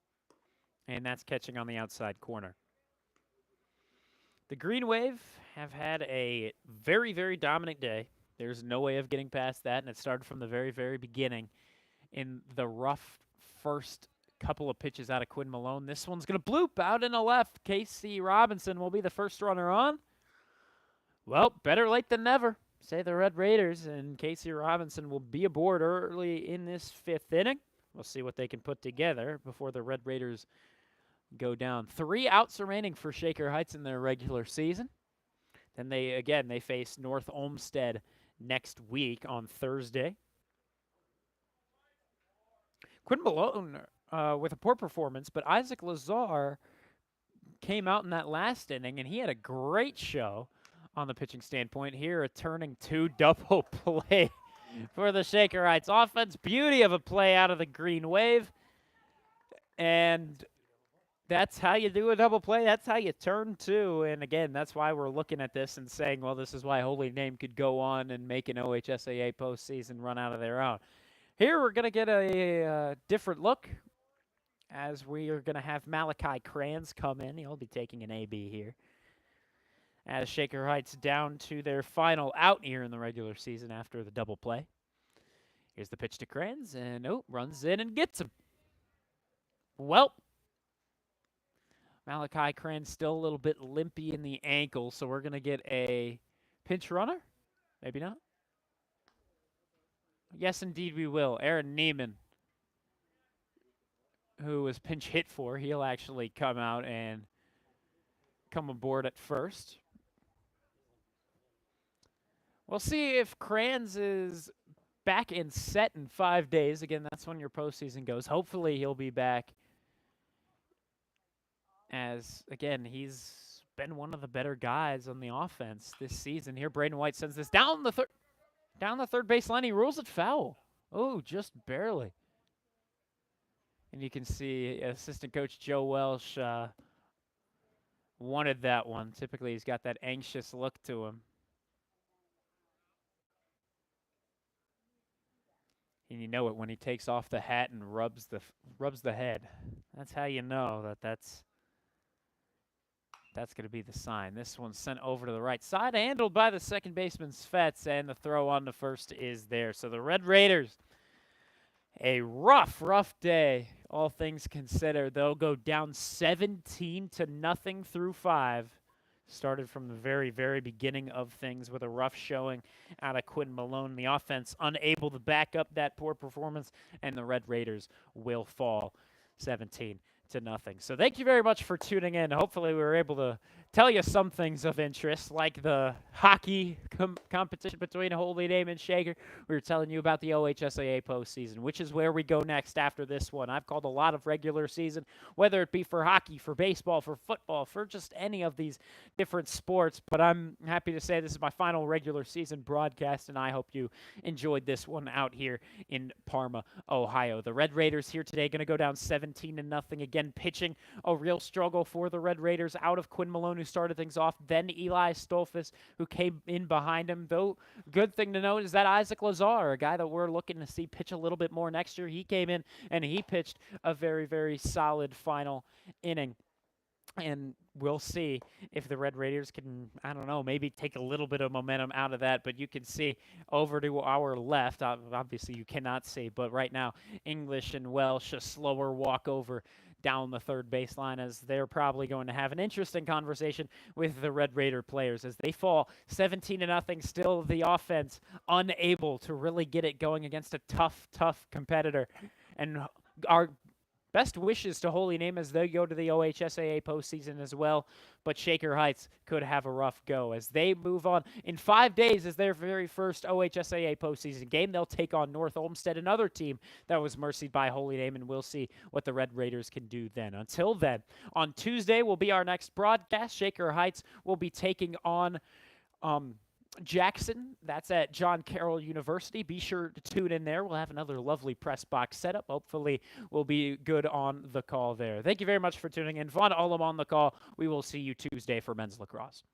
And that's catching on the outside corner. The Green Wave have had a very, very dominant day. There's no way of getting past that, and it started from the very, very beginning in the rough first couple of pitches out of Quinn Malone. This one's going to bloop out in the left. Casey Robinson will be the first runner on. Well, better late than never, say the Red Raiders, and Casey Robinson will be aboard early in this fifth inning. We'll see what they can put together before the Red Raiders go down. 3 outs remaining for Shaker Heights in their regular season. Then they face North Olmsted next week on Thursday. Quinn Malone with a poor performance, but Isaac Lazar came out in that last inning, and he had a great show on the pitching standpoint. Here, a turning 2 double play for the Shaker Heights offense. Beauty of a play out of the Green Wave. And that's how you do a double play. That's how you turn 2. And again, that's why we're looking at this and saying, well, this is why Holy Name could go on and make an OHSAA postseason run out of their own. Here we're going to get a different look as we are going to have Malachi Kranz come in. He'll be taking an AB here. As Shaker Heights down to their final out here in the regular season after the double play. Here's the pitch to Kranz, and runs in and gets him. Well, Malachi Kranz still a little bit limpy in the ankle, so we're going to get a pinch runner? Maybe not. Yes, indeed we will. Aaron Neiman, who was pinch hit for, he'll actually come out and come aboard at first. We'll see if Kranz is back and set in 5 days. Again, that's when your postseason goes. Hopefully he'll be back, as, again, he's been one of the better guys on the offense this season. Here, Braden White sends this down the third baseline. He rules it foul. Oh, just barely. And you can see assistant coach Joe Welsh wanted that one. Typically, he's got that anxious look to him. And you know it when he takes off the hat and rubs the head. That's how you know that's going to be the sign. This one's sent over to the right side, handled by the second baseman Svets, and the throw on to first is there. So the Red Raiders, a rough day, all things considered. They'll go down 17-0 through 5. Started from the very, very beginning of things with a rough showing out of Quinn Malone. The offense unable to back up that poor performance, and the Red Raiders will fall 17-0. So thank you very much for tuning in. Hopefully we were able to tell you some things of interest, like the hockey competition between Holy Name and Shaker. We were telling you about the OHSAA postseason, which is where we go next after this one. I've called a lot of regular season, whether it be for hockey, for baseball, for football, for just any of these different sports. But I'm happy to say this is my final regular season broadcast, and I hope you enjoyed this one out here in Parma, Ohio. The Red Raiders here today going to go down 17-0. Again, pitching a real struggle for the Red Raiders out of Quinn Malone, who started things off, then Eli Stolfus, who came in behind him. Though, good thing to note is that Isaac Lazar, a guy that we're looking to see pitch a little bit more next year, he came in and he pitched a very, very solid final inning. And we'll see if the Red Raiders can, I don't know, maybe take a little bit of momentum out of that. But you can see over to our left, obviously you cannot see, but right now, English and Welsh, a slower walkover down the third baseline, as they're probably going to have an interesting conversation with the Red Raider players as they fall 17-0. Still the offense unable to really get it going against a tough competitor. And our best wishes to Holy Name as they go to the OHSAA postseason as well. But Shaker Heights could have a rough go as they move on. In 5 days is their very first OHSAA postseason game. They'll take on North Olmsted, another team that was mercied by Holy Name, and we'll see what the Red Raiders can do then. Until then, on Tuesday will be our next broadcast. Shaker Heights will be taking on Jackson. That's at John Carroll University. Be sure to tune in there. We'll have another lovely press box setup. Hopefully, we'll be good on the call there. Thank you very much for tuning in. Vaughn Ullum on the call. We will see you Tuesday for men's lacrosse.